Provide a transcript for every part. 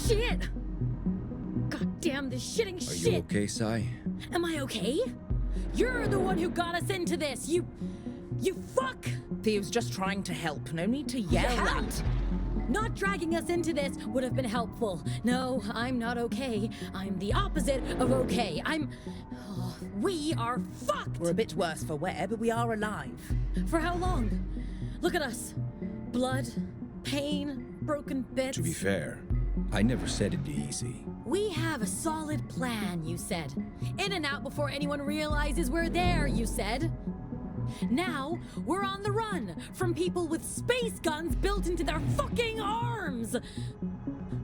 Shit! God damn this shitting shit! Are you okay, Sai? Am I okay? You're the one who got us into this! You fuck! Theo's just trying to help. No need to yell out. Not dragging us into this would have been helpful. No, I'm not okay. I'm the opposite of okay. We are fucked! We're a bit worse for wear, but we are alive. For how long? Look at us. Blood, pain, broken bits. To be fair, I never said it'd be easy. We have a solid plan, you said. In and out before anyone realizes we're there, you said. Now, we're on the run from people with space guns built into their fucking arms!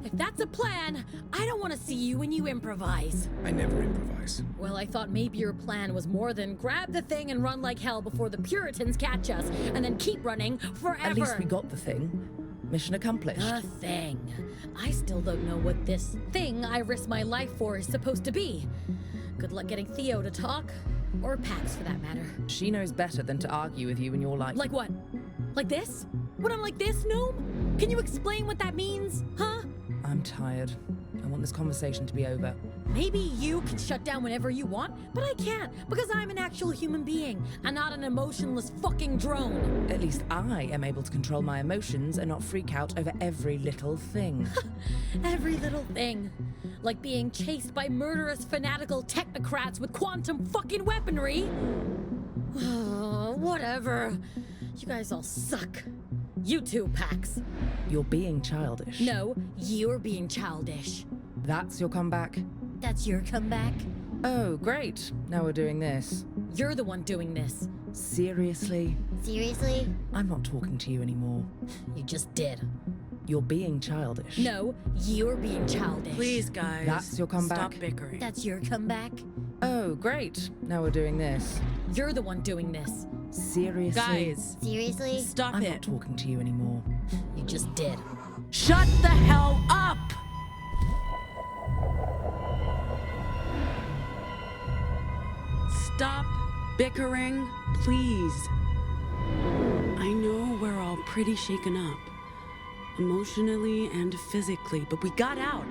If that's a plan, I don't want to see you when you improvise. I never improvise. Well, I thought maybe your plan was more than grab the thing and run like hell before the Puritans catch us, and then keep running forever. At least we got the thing. Mission accomplished. The thing. I still don't know what this thing I risked my life for is supposed to be. Good luck getting Theo to talk. Or Pax, for that matter. She knows better than to argue with you when you're like... Like what? Like this? When I'm like this, Gnome? Can you explain what that means, huh? I'm tired. I want this conversation to be over. Maybe you can shut down whenever you want, but I can't, because I'm an actual human being, and not an emotionless fucking drone. At least I am able to control my emotions and not freak out over every little thing. Every little thing. Like being chased by murderous fanatical technocrats with quantum fucking weaponry. Whatever. You guys all suck. You too, Pax. You're being childish. No, you're being childish. That's your comeback? That's your comeback? Oh, great. Now we're doing this. You're the one doing this. Seriously? Seriously? I'm not talking to you anymore. You just did. You're being childish. No, you're being childish. Please, guys. That's your comeback? Stop bickering. That's your comeback? Oh, great. Now we're doing this. You're the one doing this. Seriously? Guys. Seriously? Stop I'm it. not talking to you anymore. You just did. Shut the hell up! Stop bickering, please. I know we're all pretty shaken up, emotionally and physically, but we got out.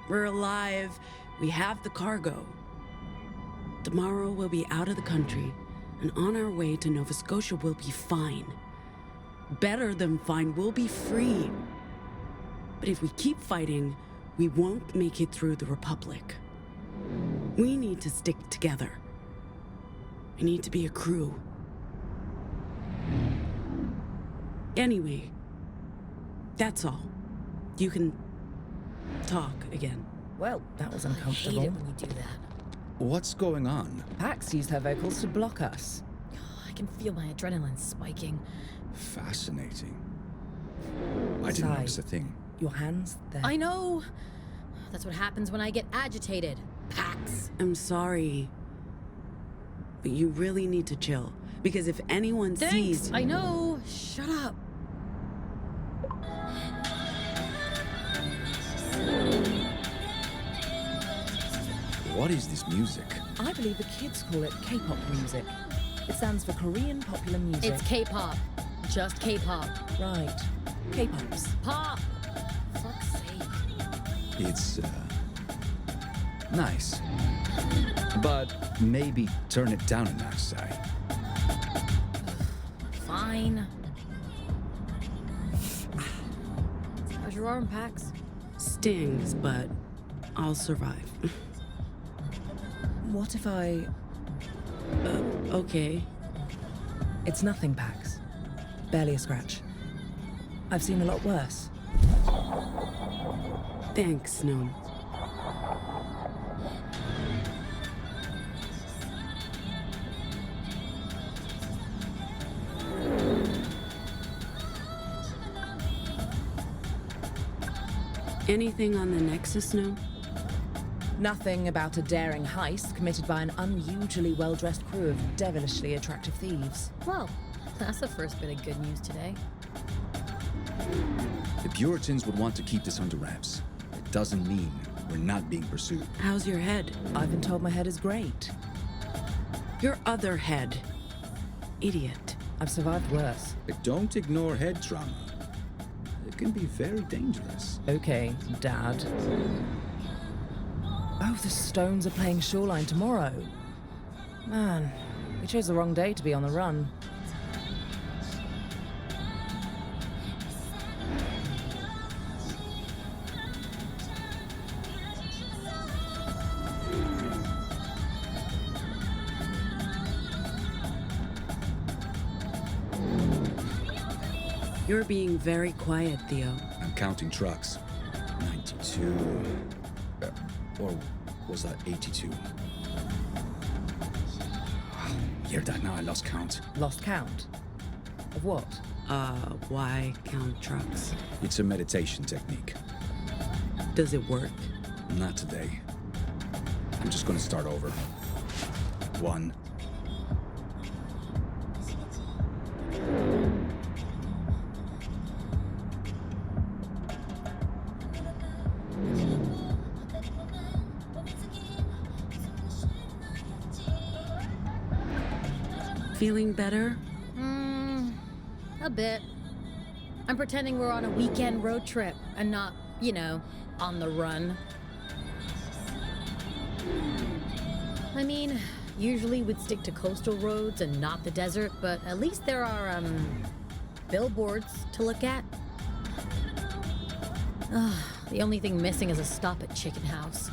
We're alive. We have the cargo. Tomorrow we'll be out of the country, and on our way to Nova Scotia we'll be fine. Better than fine, we'll be free. But if we keep fighting, we won't make it through the Republic. We need to stick together. We need to be a crew. Anyway, that's all. You can talk again. Well, that was I hate uncomfortable. it when you do that. What's going on? Pax used her vocals to block us. I can feel my adrenaline spiking. Fascinating. I didn't Sai, notice a thing. Your hands, they're... I know. That's what happens when I get agitated. Pax. I'm sorry. But you really need to chill. Because if anyone sees... I know. Shut up. What is this music? I believe the kids call it K-pop music. It stands for Korean popular music. It's K-pop. Just K-pop. Right. K-pops. Pop. Fuck's sake. It's, nice. But maybe turn it down a notch, Sai. Fine. How's your arm, Pax? Stings, but I'll survive. What if I... Okay. It's nothing, Pax. Barely a scratch. I've seen a lot worse. Thanks, Gnome. Anything on the Nexus, Gnome? Nothing about a daring heist committed by an unusually well-dressed crew of devilishly attractive thieves. Well, that's the first bit of good news today. The Puritans would want to keep this under wraps. It doesn't mean we're not being pursued. How's your head? I've been told my head is great. Your other head. Idiot. I've survived worse. Don't ignore head trauma. It can be very dangerous. Okay, Dad. Oh, the Stones are playing Shoreline tomorrow. Man, we chose the wrong day to be on the run. You're being very quiet, Theo. I'm counting trucks. 92. Or was that 82? Hear that now? I lost count. Lost count? Of what? Why count trucks? It's a meditation technique. Does it work? Not today. I'm just gonna start over. 1. Feeling better? A bit. I'm pretending we're on a weekend road trip and not, you know, on the run. I mean, usually we'd stick to coastal roads and not the desert, but at least there are, billboards to look at. The only thing missing is a stop at Chicken House.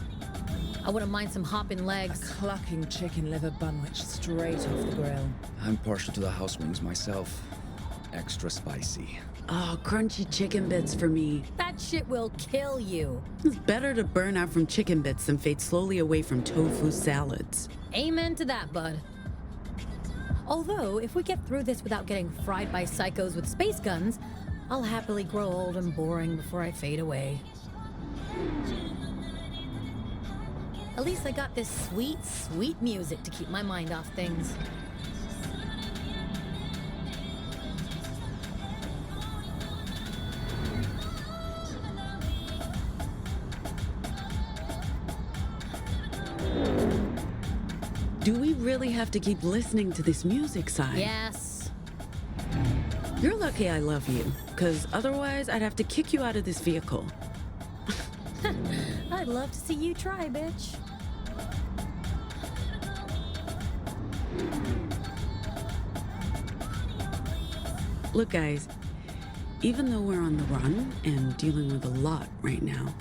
I wouldn't mind some hopping A legs. clucking chicken liver bunwich straight off the grill. I'm partial to the house wings myself. Extra spicy. Oh, crunchy chicken bits for me. That shit will kill you. It's better to burn out from chicken bits than fade slowly away from tofu salads. Amen to that, bud. Although, if we get through this without getting fried by psychos with space guns, I'll happily grow old and boring before I fade away. At least I got this sweet, sweet music to keep my mind off things. Do we really have to keep listening to this music, Sai? Yes. You're lucky I love you, because otherwise I'd have to kick you out of this vehicle. I'd love to see you try, bitch. Look, guys, even though we're on the run and dealing with a lot right now,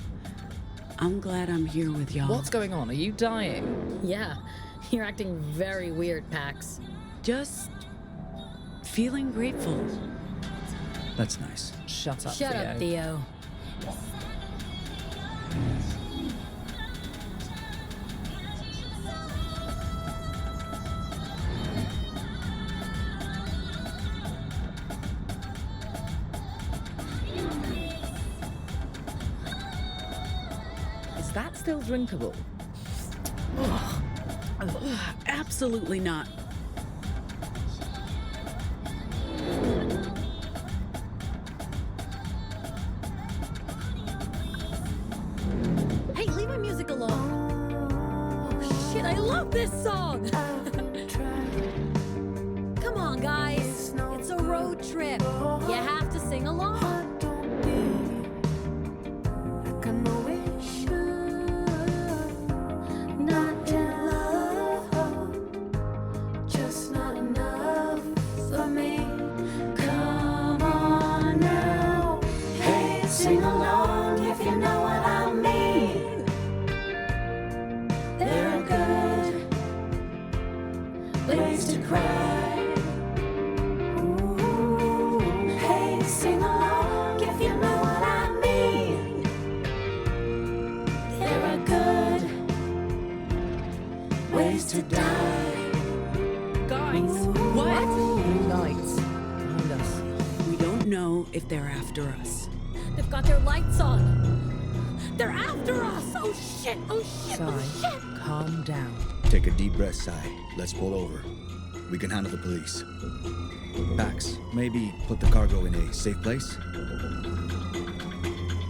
I'm glad I'm here with y'all. What's going on? Are you dying? Yeah, you're acting very weird, Pax. Just feeling grateful. That's nice. Shut up, Shut Theo. up, Theo. Is that still drinkable? Absolutely not. Hey, leave my music alone. Oh, shit, I love this song. Come on, guys. It's a road trip. You have to sing along. Sing along if you know what I mean. There are good ways to cry. Ooh, hey, sing along if you know what I mean. There are good ways to die. Guys, what? Lights behind us. We don't know if they're after us. They've got their lights on. They're after us. Oh, shit. Oh, shit. Oh, Sai, shit. calm down. Take a deep breath, Sai. Let's pull over. We can handle the police. Pax, maybe put the cargo in a safe place?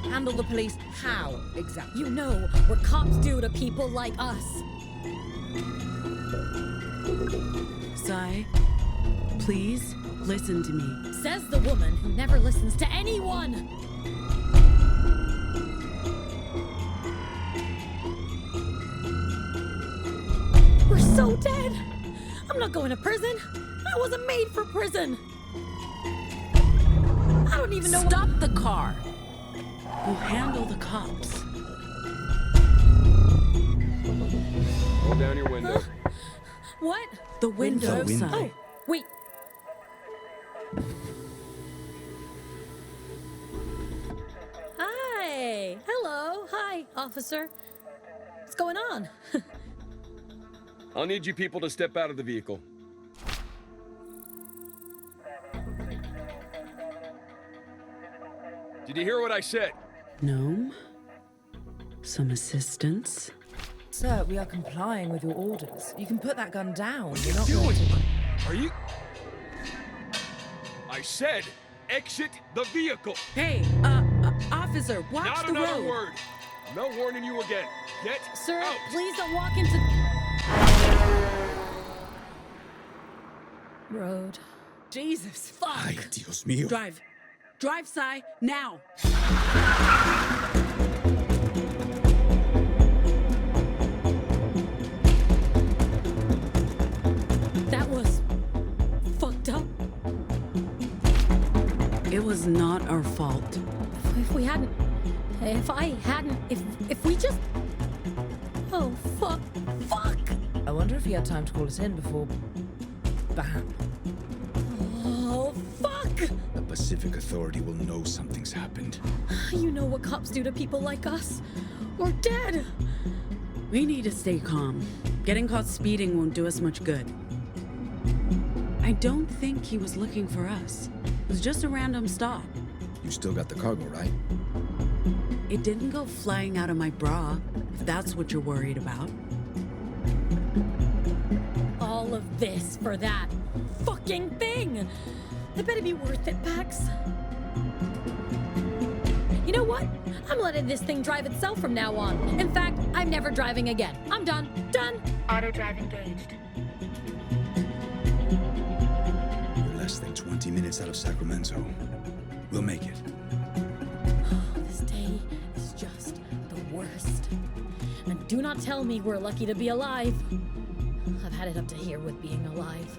Handle the police how, exactly? You know what cops do to people like us. Sai, please listen to me. Says the woman who never listens to anyone. We're so dead. I'm not going to prison. I wasn't made for prison. I don't even know. Stop the car. We'll handle the cops. Roll down your window. What? The window, The window. Sai. Oh, wait. Hi. Hello. Hi, officer. What's going on? I'll need you people to step out of the vehicle. Did you hear what I said? Gnome? Some assistance? Sir, we are complying with your orders. You can put that gun down. What are You're you not doing? going to... Are you... I said, exit the vehicle. Hey, officer, watch Not the another road. word. No warning you again. Get Sir, out. please don't walk into... Road. Jesus, fuck. Ay, Dios mío. Drive. Drive, Sai, now. That was... fucked up. It was not our fault. If we hadn't... If I hadn't... If we just... Oh, fuck. Fuck! I wonder if he had time to call us in before... Bam. Oh, fuck! The Pacific Authority will know something's happened. You know what cops do to people like us. We're dead. We need to stay calm. Getting caught speeding won't do us much good. I don't think he was looking for us. It was just a random stop. You still got the cargo, right? It didn't go flying out of my bra, if that's what you're worried about. All of this for that fucking thing. It better be worth it, Pax. You know what? I'm letting this thing drive itself from now on. In fact, I'm never driving again. I'm done. Done. Auto drive engaged. We're less than 20 minutes out of Sacramento. We'll make it. This day is just the worst. And do not tell me we're lucky to be alive. I've had it up to here with being alive.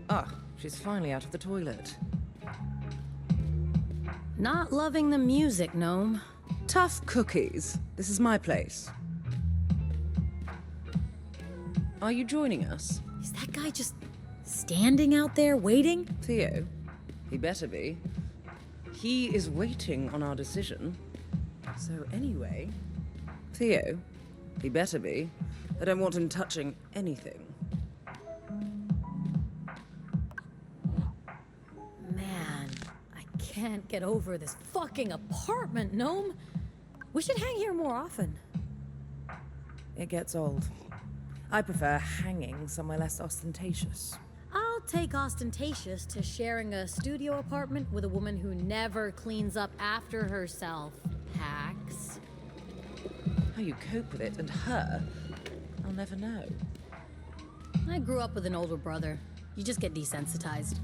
Ah, she's finally out of the toilet. Not loving the music, Gnome. Tough cookies. This is my place. Are you joining us? Is that guy just standing out there waiting? Theo, he better be. He is waiting on our decision. So anyway, Theo, he better be. I don't want him touching anything. Man, I can't get over this fucking apartment, Gnome. We should hang here more often. It gets old. I prefer hanging somewhere less ostentatious. I'll take ostentatious to sharing a studio apartment with a woman who never cleans up after herself, Pax. How you cope with it and her, I'll never know. I grew up with an older brother. You just get desensitized.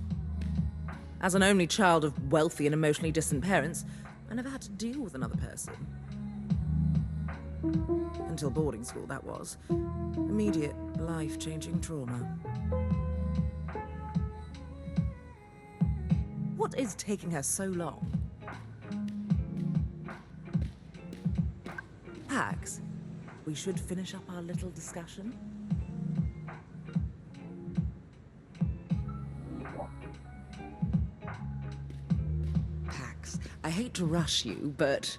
As an only child of wealthy and emotionally distant parents, I never had to deal with another person. Until boarding school, that was. Immediate, life-changing trauma. What is taking her so long? Pax, we should finish up our little discussion. Pax, I hate to rush you, but...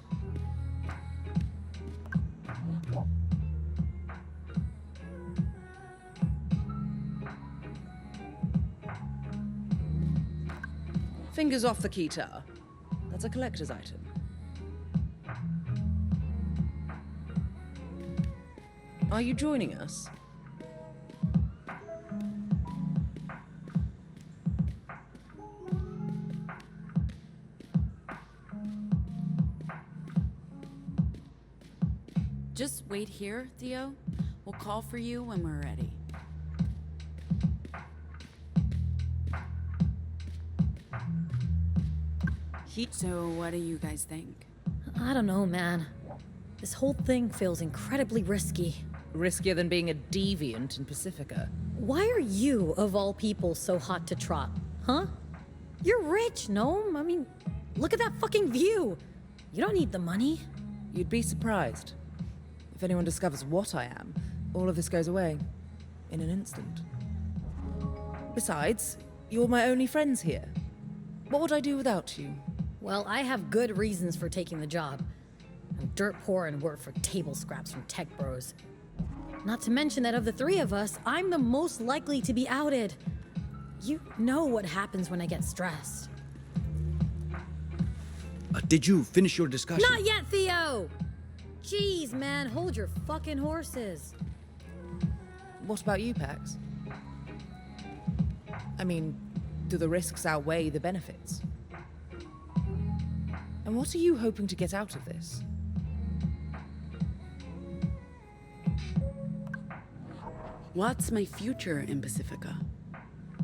Fingers off the guitar. That's a collector's item. Are you joining us? Just wait here, Theo. We'll call for you when we're ready. So, what do you guys think? I don't know, man. This whole thing feels incredibly risky. Riskier than being a deviant in Pacifica. Why are you, of all people, so hot to trot? Huh? You're rich, Gnome. I mean, look at that fucking view. You don't need the money. You'd be surprised. If anyone discovers what I am, all of this goes away. In an instant. Besides, you're my only friends here. What would I do without you? Well, I have good reasons for taking the job. I'm dirt poor and work for table scraps from tech bros. Not to mention that of the three of us, I'm the most likely to be outed. You know what happens when I get stressed. Did you finish your discussion? Not yet, Theo! Jeez, man, hold your fucking horses. What about you, Pax? I mean, do the risks outweigh the benefits? And what are you hoping to get out of this? What's my future in Pacifica?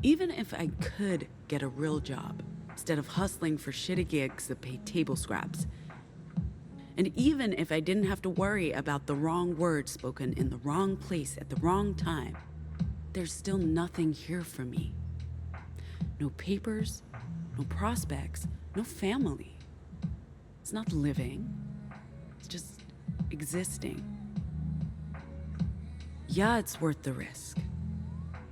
Even if I could get a real job, instead of hustling for shitty gigs that pay table scraps, and even if I didn't have to worry about the wrong words spoken in the wrong place at the wrong time, there's still nothing here for me. No papers, no prospects, no family. It's not living, it's just existing. Yeah, it's worth the risk.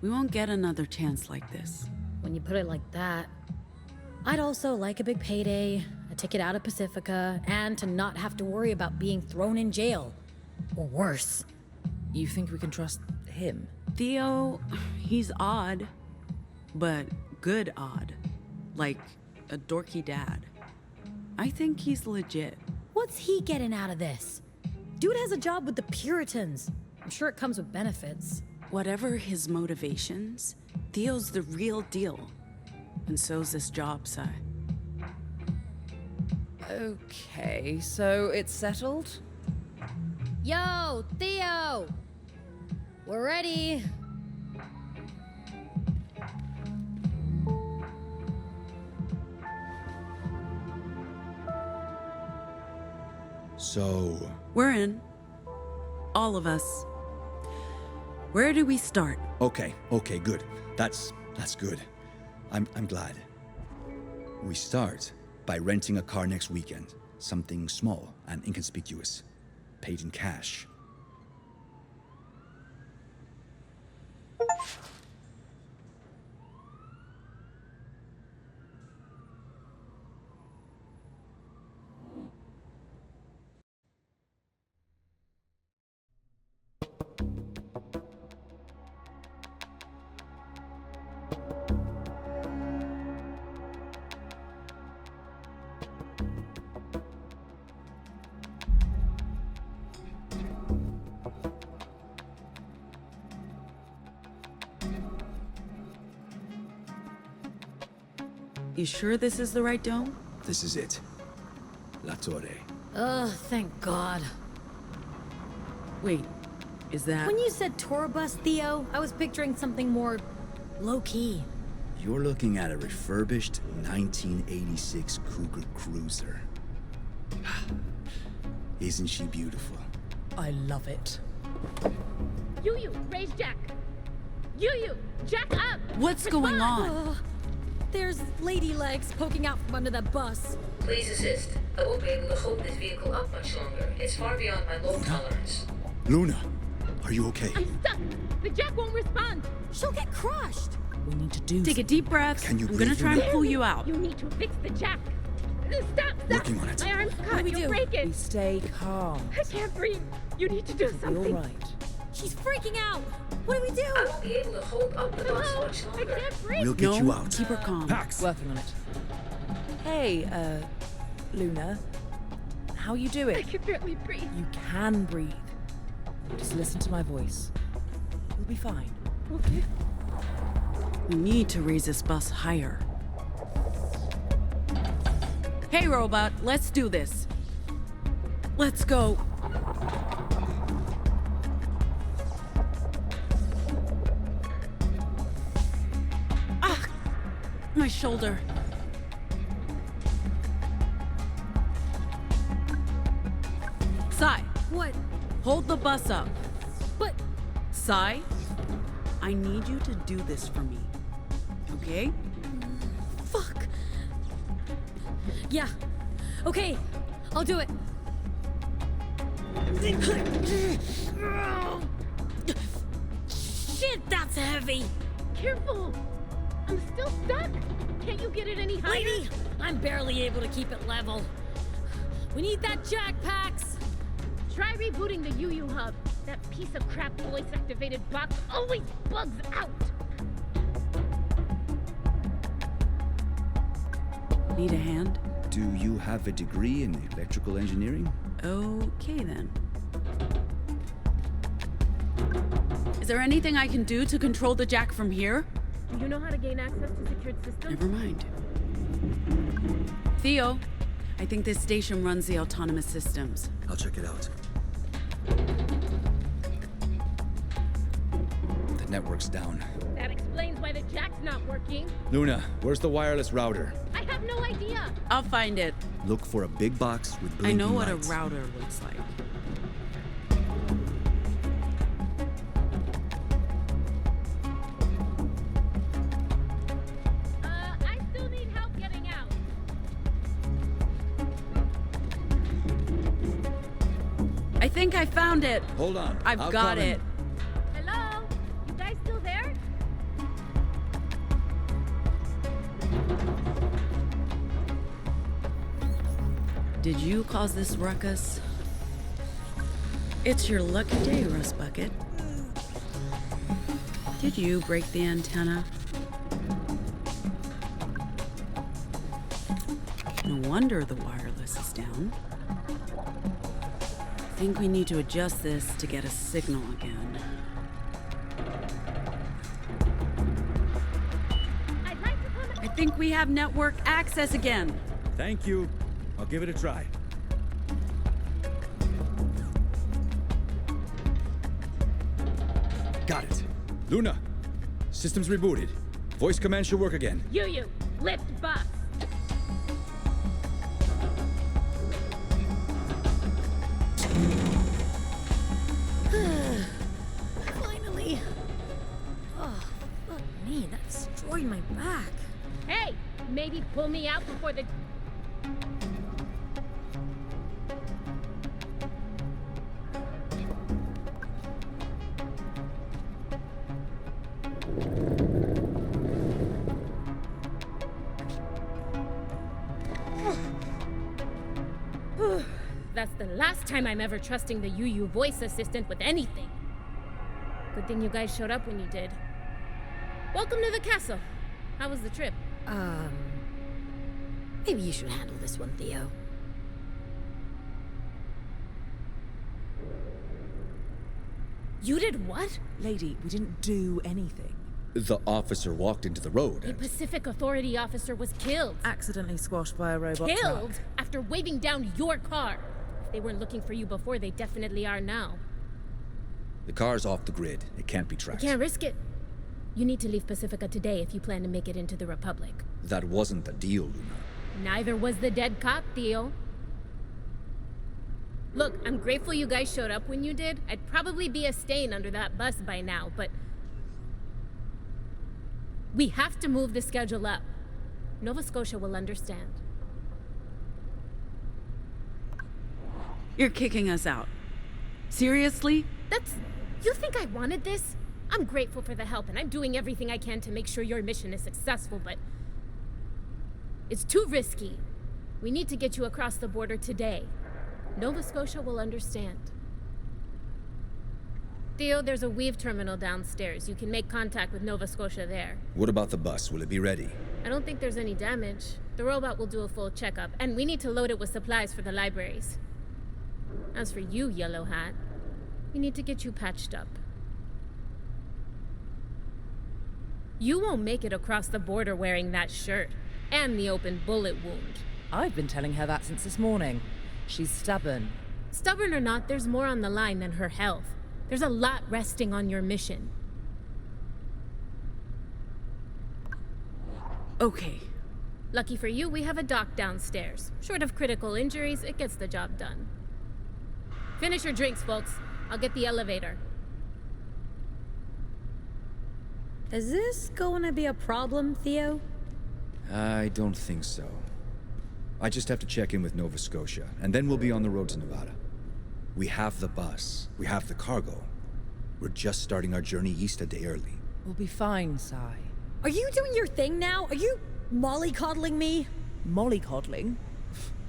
We won't get another chance like this. When you put it like that, I'd also like a big payday, a ticket out of Pacifica, and to not have to worry about being thrown in jail. Or worse. You think we can trust him? Theo, he's odd, but good odd. Like a dorky dad. I think he's legit. What's he getting out of this? Dude has a job with the Puritans. I'm sure it comes with benefits. Whatever his motivations, Theo's the real deal. And so's this job, Sai. Okay, so it's settled? Yo, Theo! We're ready. So... We're in. All of us. Where do we start? Okay, good. That's good. I'm glad. We start by renting a car next weekend. Something small and inconspicuous. Paid in cash. You sure this is the right dome? This is it. La Torre. Ugh, thank God. Wait, is that... When you said tour bus, Theo, I was picturing something more low-key. You're looking at a refurbished 1986 Cougar Cruiser. Isn't she beautiful? I love it. You, raise Jack. You, Jack up. What's going on? Ugh. There's lady legs poking out from under the bus. Please assist. I won't be able to hold this vehicle up much longer. It's far beyond my load tolerance. Luna, are you okay? I'm stuck. The Jack won't respond. She'll get crushed. We need to do Take a deep breath. Can you I'm gonna breathe, try and Luna? pull you out. You need to fix the Jack. Stop. Working on it. My arm's do caught. we You'll do? break We it. stay calm. I can't breathe. You need to do You're something. right. She's freaking out. What do we do? I won't be able to hold up the bus Hello? much I longer. can't breathe. We'll get No, you out. keep her calm. Pax! Working on it. Hey, Luna. How you doing? I can barely breathe. You can breathe. Just listen to my voice. You'll be fine. Okay. We need to raise this bus higher. Hey, robot, let's do this. Let's go. Ah! My shoulder. Sai, What? hold the bus up. But Sai, I need you to do this for me. Okay? fuck. Yeah. Okay. I'll do it. Shit, that's heavy. Careful. I'm still stuck. Can't you get it any higher? Lady, I'm barely able to keep it level. We need that jack, Pax. Try rebooting the UU hub. That piece of crap voice-activated box always bugs out. Need a hand? Do you have a degree in electrical engineering? Okay then. Is there anything I can do to control the jack from here? Do you know how to gain access to secured systems? Never mind. Theo, I think this station runs the autonomous systems. I'll check it out. The network's down. That explains why the jack's not working. Luna, where's the wireless router? I have no idea. I'll find it. Look for a big box with I blinking know what lights. a router looks like. I still need help getting out. I think I found it. Hold on. I've I'll got come in. it. Hello? You guys still there? Did you cause this ruckus? It's your lucky day, Rust Bucket. Did you break the antenna? No wonder the wireless is down. I think we need to adjust this to get a signal again. I'd like to come. I think we have network access again. Thank you. I'll give it a try. Got it. Luna, system's rebooted. Voice command should work again. You, lift bus. Finally. Oh, fuck me. That destroyed my back. Hey, maybe pull me out before the. That's the last time I'm ever trusting the UU voice assistant with anything. Good thing you guys showed up when you did. Welcome to the castle. How was the trip? Maybe you should handle this one, Theo. You did what? Lady, we didn't do anything. The officer walked into the road A and... Pacific Authority officer was killed. Accidentally squashed by a robot Killed truck. after waving down your car. If they weren't looking for you before, they definitely are now. The car's off the grid. It can't be tracked. Can't risk it. You need to leave Pacifica today if you plan to make it into the Republic. That wasn't the deal, Luna. Neither was the dead cop, Theo. Look, I'm grateful you guys showed up when you did. I'd probably be a stain under that bus by now, but... we have to move the schedule up. Nova Scotia will understand. You're kicking us out. Seriously? You think I wanted this? I'm grateful for the help, and I'm doing everything I can to make sure your mission is successful, but... it's too risky. We need to get you across the border today. Nova Scotia will understand. Theo, there's a Weave terminal downstairs. You can make contact with Nova Scotia there. What about the bus? Will it be ready? I don't think there's any damage. The robot will do a full checkup, and we need to load it with supplies for the libraries. As for you, Yellow Hat, we need to get you patched up. You won't make it across the border wearing that shirt, and the open bullet wound. I've been telling her that since this morning. She's stubborn. Stubborn or not, there's more on the line than her health. There's a lot resting on your mission. Okay. Lucky for you, we have a dock downstairs. Short of critical injuries, it gets the job done. Finish your drinks, folks. I'll get the elevator. Is this going to be a problem, Theo? I don't think so. I just have to check in with Nova Scotia, and then we'll be on the road to Nevada. We have the bus. We have the cargo. We're just starting our journey east a day early. We'll be fine, Sai. Are you doing your thing now? Are you mollycoddling me? Mollycoddling?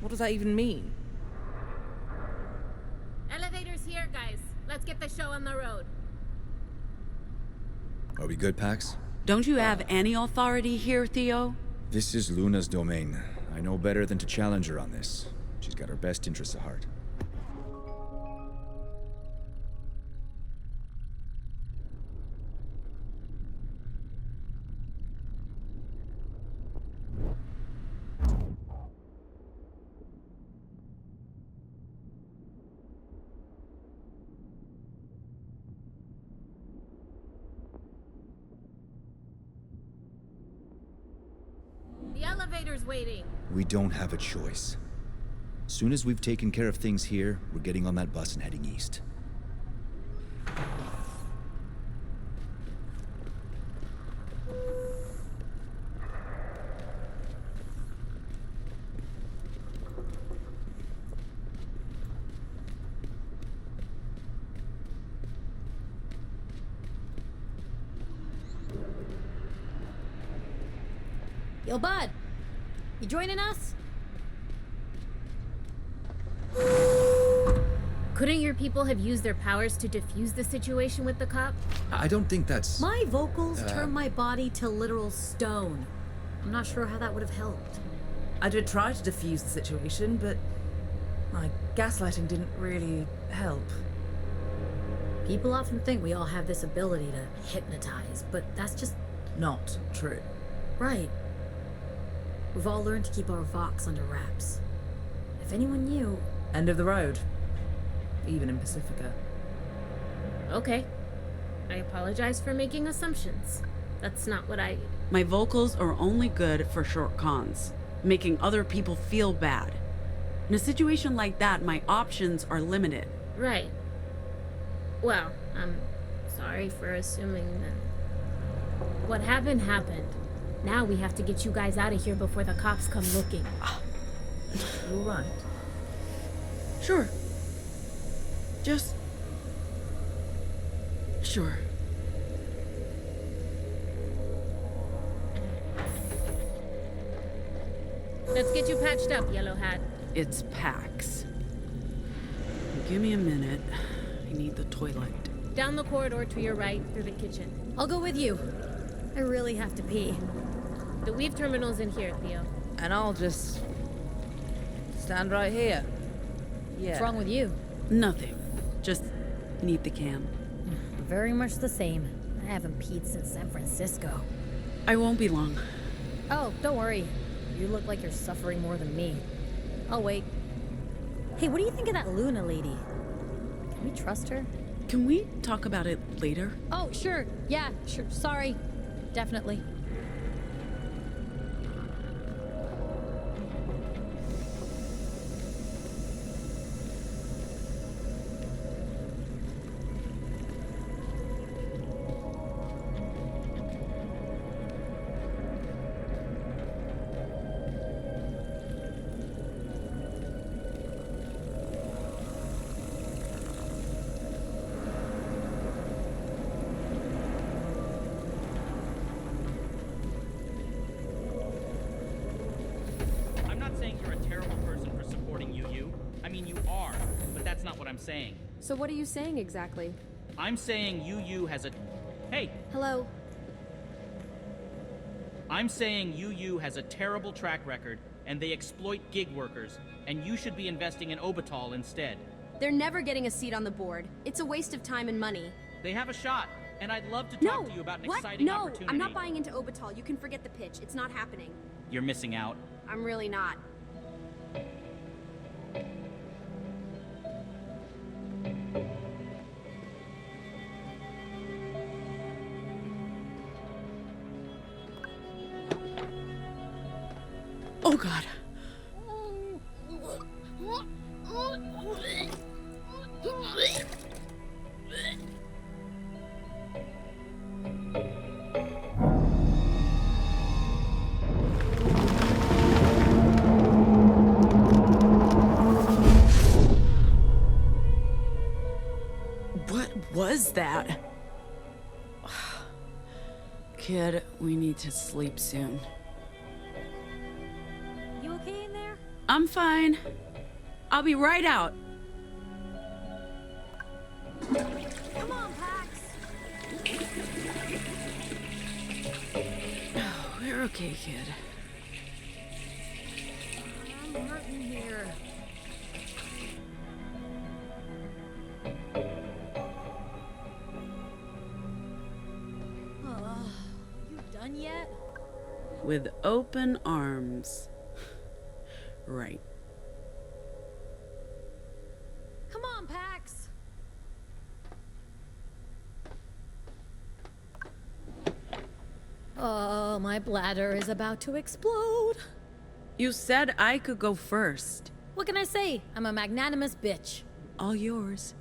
What does that even mean? Elevator's here, guys. Let's get the show on the road. Are we good, Pax? Don't you have any authority here, Theo? This is Luna's domain. I know better than to challenge her on this. She's got her best interests at heart. The elevator's waiting. We don't have a choice. Soon as we've taken care of things here, we're getting on that bus and heading east. Yo, bud. You joining us? Couldn't your people have used their powers to defuse the situation with the cop? I don't think that's... My vocals turn my body to literal stone. I'm not sure how that would have helped. I did try to defuse the situation, but my gaslighting didn't really help. People often think we all have this ability to hypnotize, but that's just Not true. right. We've all learned to keep our vox under wraps. If anyone knew... End of the road. Even in Pacifica. Okay. I apologize for making assumptions. That's not what I... My vocals are only good for short cons, making other people feel bad. In a situation like that, my options are limited. Right. Well, I'm sorry for assuming that... What happened, happened. Now we have to get you guys out of here before the cops come looking. You all right? Sure. Just... Sure. Let's get you patched up, Yellow Hat. It's Pax. Give me a minute. I need the toilet. Down the corridor to your right, through the kitchen. I'll go with you. I really have to pee. The Weave terminal's in here, Theo. And I'll just stand right here. Yeah. What's wrong with you? Nothing. Just need the can. Very much the same. I haven't peed since San Francisco. I won't be long. Oh, don't worry. You look like you're suffering more than me. I'll wait. Hey, what do you think of that Luna lady? Can we trust her? Can we talk about it later? Oh, sure. Yeah, sure. Sorry. Definitely. I'm not saying you're a terrible person for supporting UU. I mean, you are, but that's not what I'm saying. So what are you saying exactly? I'm saying UU has a... Hey! Hello? I'm saying UU has a terrible track record, and they exploit gig workers, and you should be investing in Obital instead. They're never getting a seat on the board. It's a waste of time and money. They have a shot, and I'd love to talk No! to you about an What? exciting No! opportunity. I'm not buying into Obital. You can forget the pitch. It's not happening. You're missing out. I'm really not. Oh God. What was that? Kid, we need to sleep soon. You okay in there? I'm fine. I'll be right out. Come on, Pax. Oh, we're okay, kid. I'm hurting here. You done yet? With open arms. Right. Come on, Pax. Oh, my bladder is about to explode. You said I could go first. What can I say? I'm a magnanimous bitch. All yours.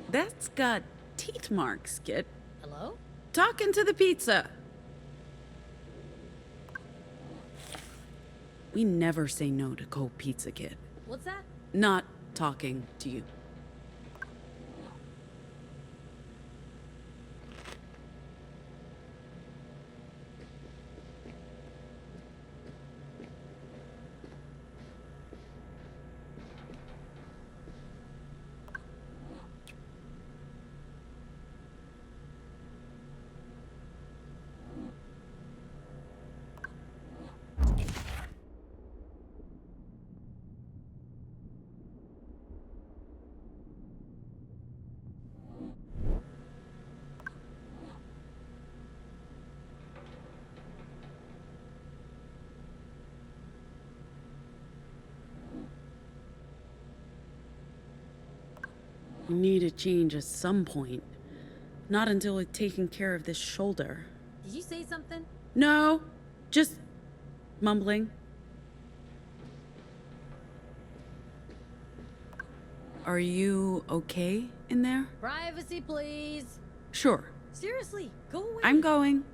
That's got teeth marks, kid. Hello? Talking to the pizza. We never say no to cold pizza, kid. What's that? Not talking to you. We need a change at some point. Not until we've taken care of this shoulder. Did you say something? No, just mumbling. Are you okay in there? Privacy, please. Sure. Seriously, go away. I'm going.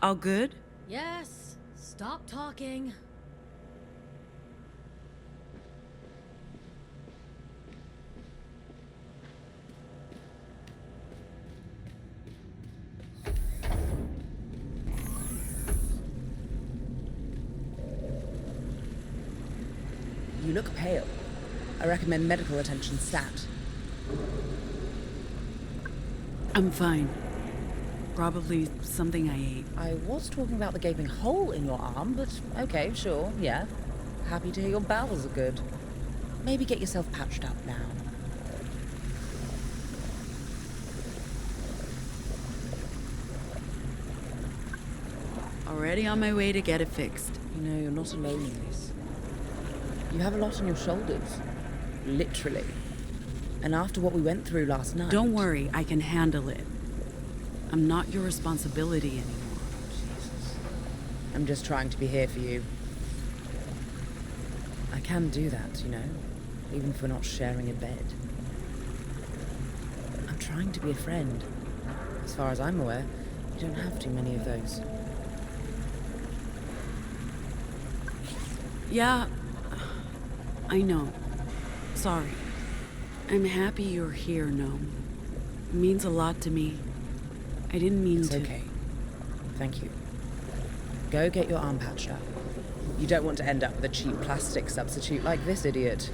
All good? Yes, stop talking. You look pale. I recommend medical attention stat. I'm fine. Probably something I ate. I was talking about the gaping hole in your arm, but okay, sure, yeah. Happy to hear your bowels are good. Maybe get yourself patched up now. Already on my way to get it fixed. You know, you're not alone in this. You have a lot on your shoulders. Literally. And after what we went through last night... Don't worry, I can handle it. I'm not your responsibility anymore. Jesus. I'm just trying to be here for you. I can do that, you know, even if we're not sharing a bed. I'm trying to be a friend. As far as I'm aware, you don't have too many of those. Yeah, I know. Sorry. I'm happy you're here, Gnome. It means a lot to me. I didn't mean It's to. okay. Thank you. Go get your arm patched up. You don't want to end up with a cheap plastic substitute like this idiot.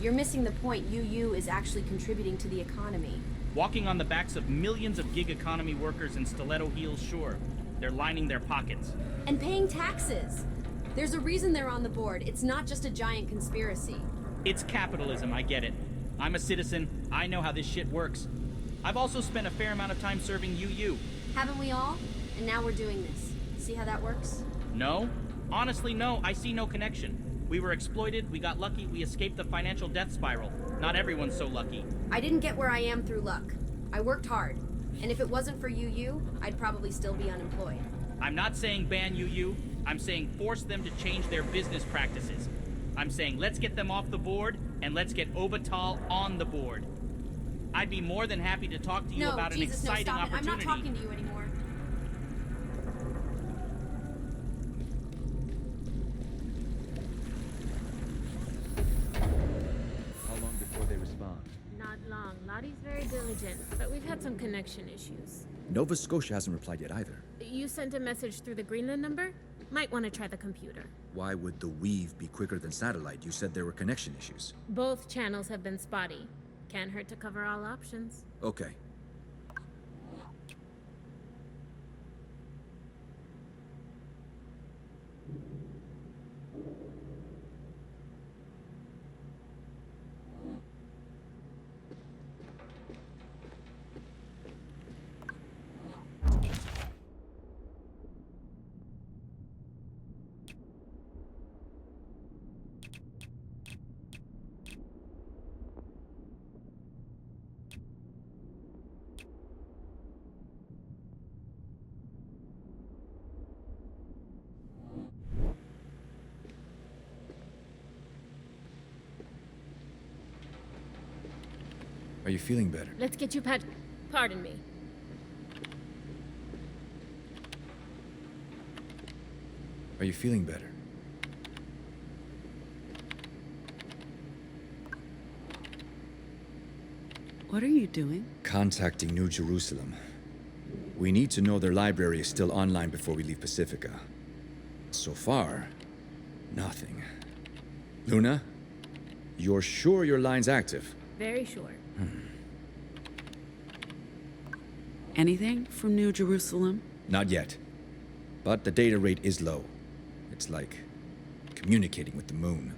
You're missing the point. UU is actually contributing to the economy. Walking on the backs of millions of gig economy workers in stiletto heels, sure. They're lining their pockets. And paying taxes. There's a reason they're on the board. It's not just a giant conspiracy. It's capitalism, I get it. I'm a citizen, I know how this shit works. I've also spent a fair amount of time serving UU. Haven't we all? And now we're doing this. See how that works? No? Honestly, no, I see no connection. We were exploited, we got lucky, we escaped the financial death spiral. Not everyone's so lucky. I didn't get where I am through luck. I worked hard. And if it wasn't for UU, I'd probably still be unemployed. I'm not saying ban UU, I'm saying force them to change their business practices. I'm saying let's get them off the board, and let's get Obital on the board. I'd be more than happy to talk to you about an exciting stop opportunity. it. I'm not talking to you anymore. How long before they respond? Not long. Lottie's very diligent, but we've had some connection issues. Nova Scotia hasn't replied yet either. You sent a message through the Greenland number? Might want to try the computer. Why would the weave be quicker than satellite? You said there were connection issues. Both channels have been spotty. Can't hurt to cover all options. Okay. Are you feeling better? Let's get you Pardon me. Are you feeling better? What are you doing? Contacting New Jerusalem. We need to know their library is still online before we leave Pacifica. So far, nothing. Luna, you're sure your line's active? Very sure. Anything from New Jerusalem? Not yet. But the data rate is low. It's like communicating with the moon.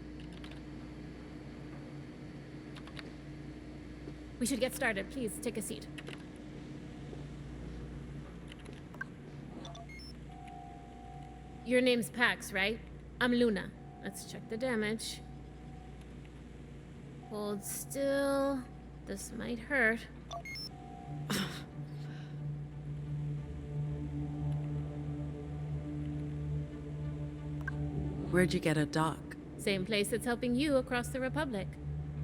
We should get started. Please, take a seat. Your name's Pax, right? I'm Luna. Let's check the damage. Hold still. This might hurt. Where'd you get a doc? Same place that's helping you across the Republic.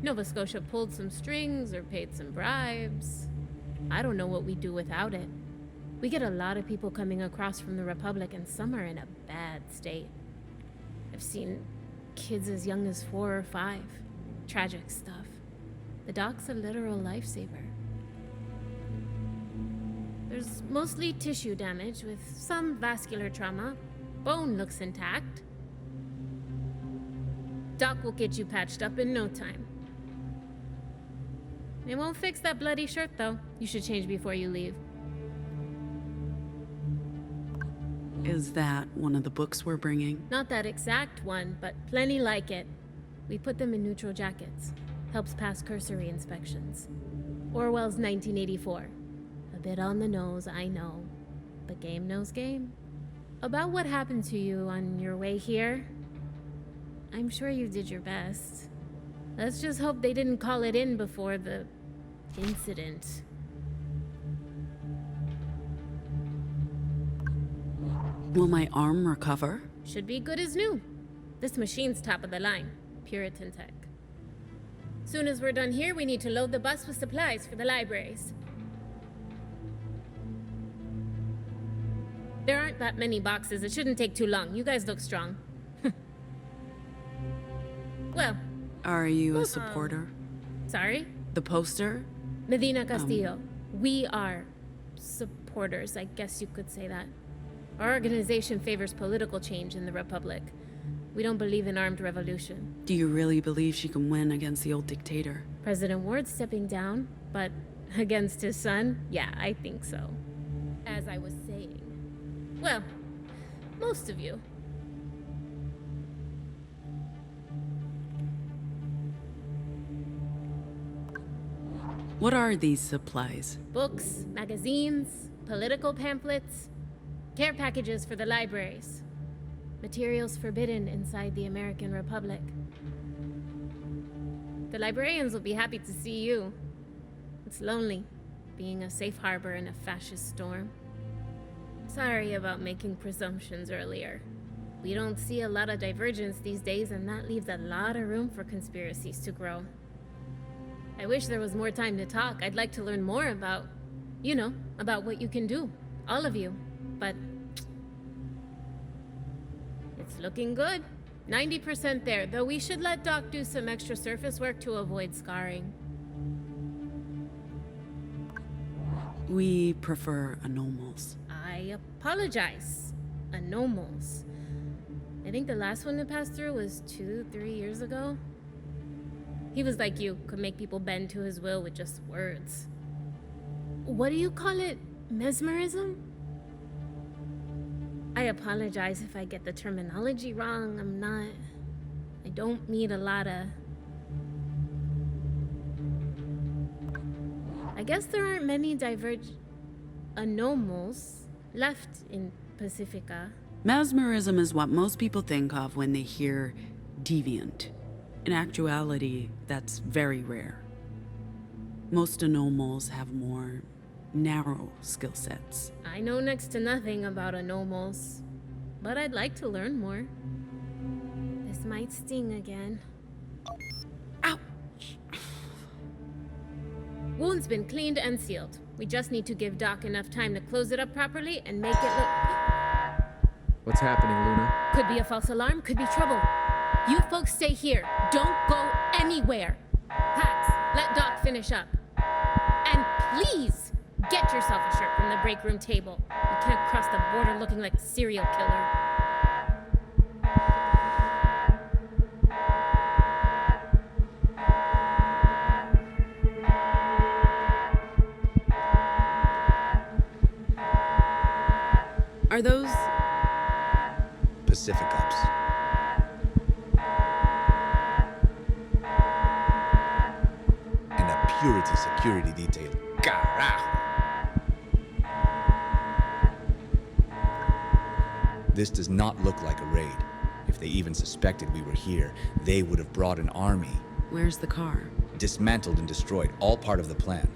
Nova Scotia pulled some strings or paid some bribes. I don't know what we'd do without it. We get a lot of people coming across from the Republic, and some are in a bad state. I've seen kids as young as 4 or 5. Tragic stuff. The doc's a literal lifesaver. There's mostly tissue damage with some vascular trauma. Bone looks intact. Doc will get you patched up in no time. It won't fix that bloody shirt, though. You should change before you leave. Is that one of the books we're bringing? Not that exact one, but plenty like it. We put them in neutral jackets. Helps pass cursory inspections. Orwell's 1984. A bit on the nose, I know. But game knows game. About what happened to you on your way here, I'm sure you did your best. Let's just hope they didn't call it in before the incident. Will my arm recover? Should be good as new. This machine's top of the line. Puritan tech. Soon as we're done here, we need to load the bus with supplies for the libraries. There aren't that many boxes. It shouldn't take too long. You guys look strong. Well. Are you a supporter? Sorry? The poster? Medina Castillo. We are supporters, I guess you could say that. Our organization favors political change in the Republic. We don't believe in armed revolution. Do you really believe she can win against the old dictator? President Ward's stepping down, but against his son? Yeah, I think so. As I was saying. Well, most of you. What are these supplies? Books, magazines, political pamphlets, care packages for the libraries. Materials forbidden inside the American Republic. The librarians will be happy to see you. It's lonely, being a safe harbor in a fascist storm. Sorry about making presumptions earlier. We don't see a lot of divergence these days, and that leaves a lot of room for conspiracies to grow. I wish there was more time to talk. I'd like to learn more about, about what you can do. All of you. But it's looking good. 90% there, though we should let Doc do some extra surface work to avoid scarring. We prefer anomals. I apologize. Anomals. I think the last one to pass through was 2-3 years ago. He was like you, could make people bend to his will with just words. What do you call it? Mesmerism? I apologize if I get the terminology wrong. I don't mean a lot of... I guess there aren't many anomals left in Pacifica. Mesmerism is what most people think of when they hear deviant. In actuality, that's very rare. Most anomals have more narrow skill sets. I know next to nothing about anomals, but I'd like to learn more. This might sting again. Ouch! Wound's been cleaned and sealed. We just need to give Doc enough time to close it up properly and make it look... What's happening, Luna? Could be a false alarm, could be trouble. You folks stay here. Don't go anywhere. Pax, let Doc finish up. And please, get yourself a shirt from the break room table. You can't cross the border looking like a serial killer. Are those... Pacific Ups. And a purity security detail. Carajo! This does not look like a raid. If they even suspected we were here, they would have brought an army. Where's the car? Dismantled and destroyed, all part of the plan.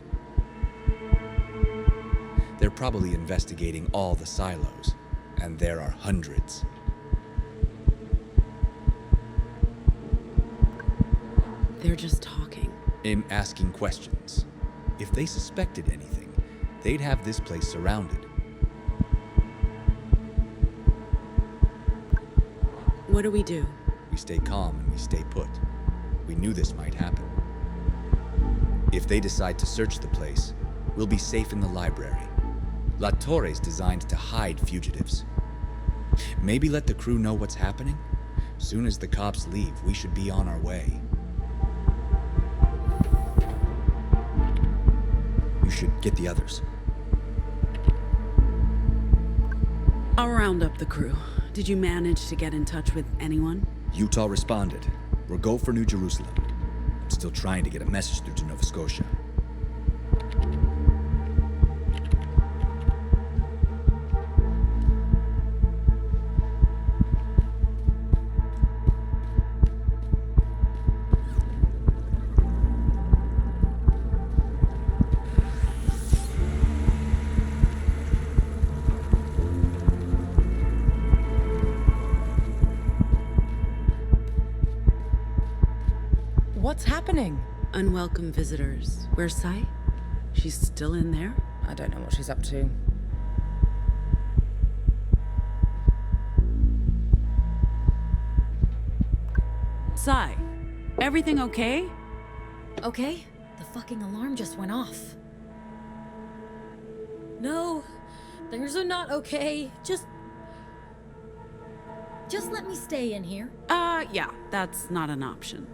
They're probably investigating all the silos, and there are hundreds. They're just talking. In asking questions. If they suspected anything, they'd have this place surrounded. What do we do? We stay calm and we stay put. We knew this might happen. If they decide to search the place, we'll be safe in the library. La Torre's designed to hide fugitives. Maybe let the crew know what's happening? Soon as the cops leave, we should be on our way. You should get the others. I'll round up the crew. Did you manage to get in touch with anyone? Utah responded. We're go for New Jerusalem. I'm still trying to get a message through to Nova Scotia. What's happening? Unwelcome visitors. Where's Sai? She's still in there? I don't know what she's up to. Sai, everything okay? Okay? The fucking alarm just went off. No, things are not okay. Just let me stay in here. Yeah, that's not an option.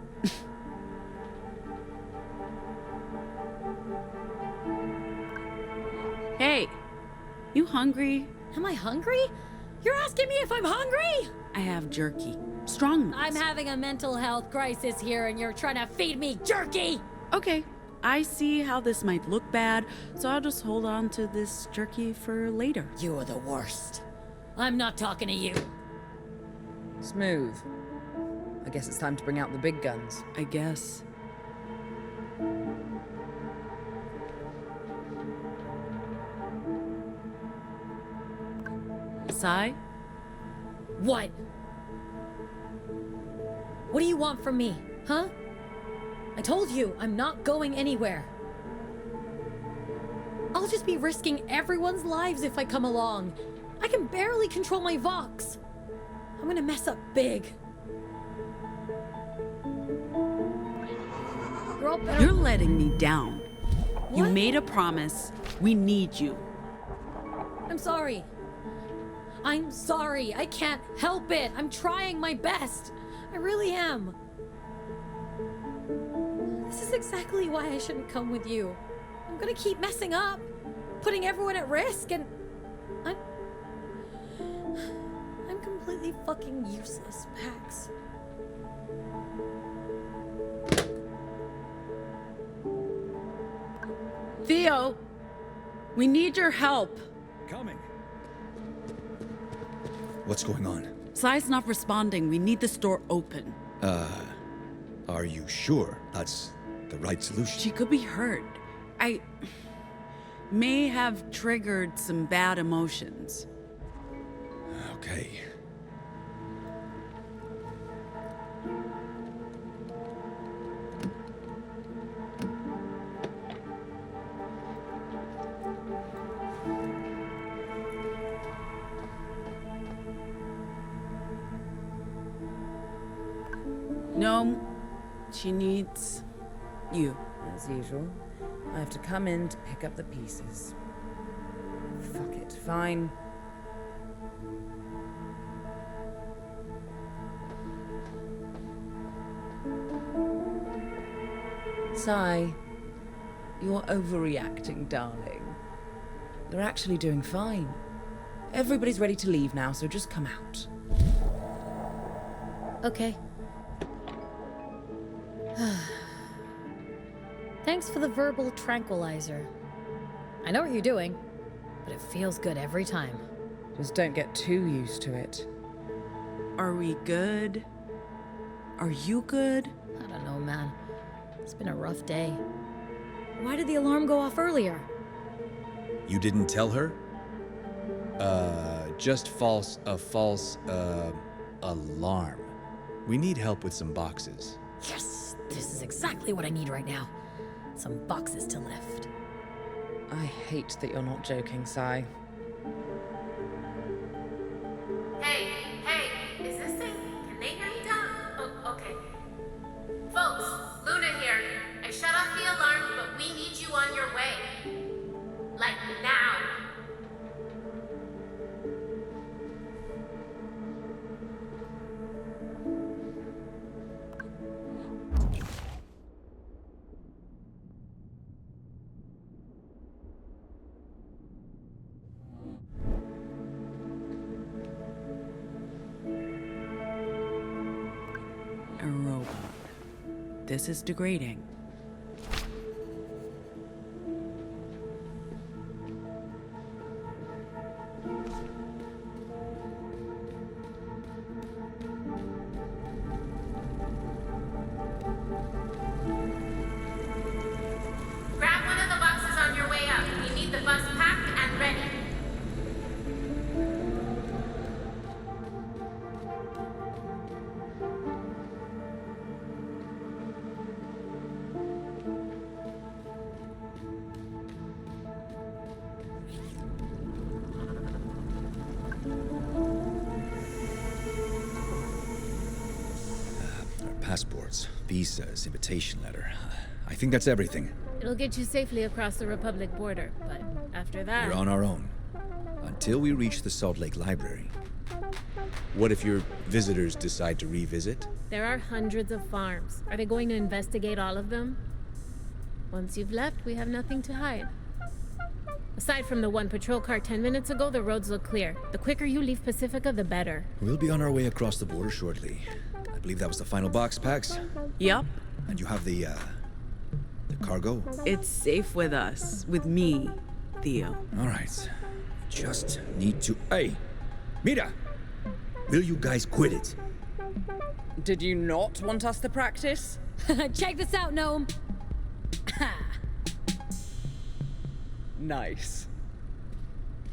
Hey, you hungry? Am I hungry? You're asking me if I'm hungry? I have jerky. Strong ones. I'm having a mental health crisis here and you're trying to feed me jerky! Okay, I see how this might look bad, so I'll just hold on to this jerky for later. You're the worst. I'm not talking to you. Smooth. I guess it's time to bring out the big guns. I guess. Sai? What? What do you want from me, huh? I told you, I'm not going anywhere. I'll just be risking everyone's lives if I come along. I can barely control my Vox. I'm gonna mess up big. Girl, better... You're letting me down. What? You made a promise. We need you. I'm sorry. I'm sorry. I can't help it. I'm trying my best. I really am. This is exactly why I shouldn't come with you. I'm gonna keep messing up, putting everyone at risk, and I'm completely fucking useless, Pax. Theo, we need your help. Coming. What's going on? Sai's not responding. We need the store open. Are you sure that's the right solution? She could be hurt. I may have triggered some bad emotions. Okay. No, she needs you. As usual, I have to come in to pick up the pieces. Fuck it, fine. Sai, you're overreacting, darling. They're actually doing fine. Everybody's ready to leave now, so just come out. Okay. Thanks for the verbal tranquilizer. I know what you're doing, but it feels good every time. Just don't get too used to it. Are we good? Are you good? I don't know, man. It's been a rough day. Why did the alarm go off earlier? You didn't tell her? Just a false alarm. We need help with some boxes. Yes! This is exactly what I need right now. Some boxes to lift. I hate that you're not joking, Sai. Hey, is this thing? Can they hear me down? Oh, okay. Folks, Luna here. I shut off the alarm, but we need you on your way. Like now. A robot. This is degrading. Grab one of the boxes on your way up. We need the bus packed and ready. Our passports, visas, invitation letter. I think that's everything. It'll get you safely across the Republic border, but after that... We're on our own. Until we reach the Salt Lake Library. What if your visitors decide to revisit? There are hundreds of farms. Are they going to investigate all of them? Once you've left, we have nothing to hide. Aside from the one patrol car 10 minutes ago, the roads look clear. The quicker you leave Pacifica, the better. We'll be on our way across the border shortly. I believe that was the final box, Pax. Yup. And you have the cargo? It's safe with us. With me, Theo. All right. Just need to... Hey! Mira! Will you guys quit it? Did you not want us to practice? Check this out, Gnome. Nice.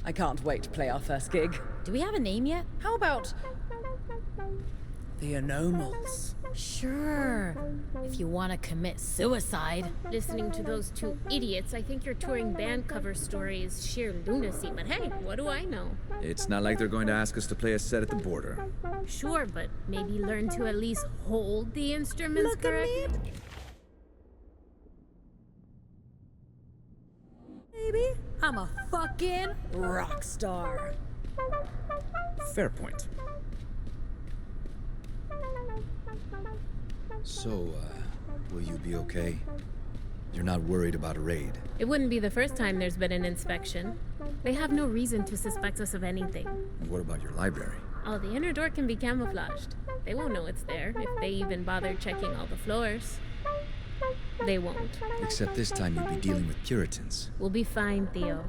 I can't wait to play our first gig. Do we have a name yet? How about the Anomals? Sure. If you want to commit suicide. Listening to those two idiots, I think your touring band cover story is sheer lunacy. But hey, what do I know? It's not like they're going to ask us to play a set at the border. Sure, but maybe learn to at least hold the instruments correctly. Baby, I'm a fucking rock star. Fair point. So, will you be okay? You're not worried about a raid? It wouldn't be the first time there's been an inspection. They have no reason to suspect us of anything. And what about your library? Oh, the inner door can be camouflaged. They won't know it's there if they even bother checking all the floors. They won't. Except this time you'll be dealing with Puritans. We'll be fine, Theo.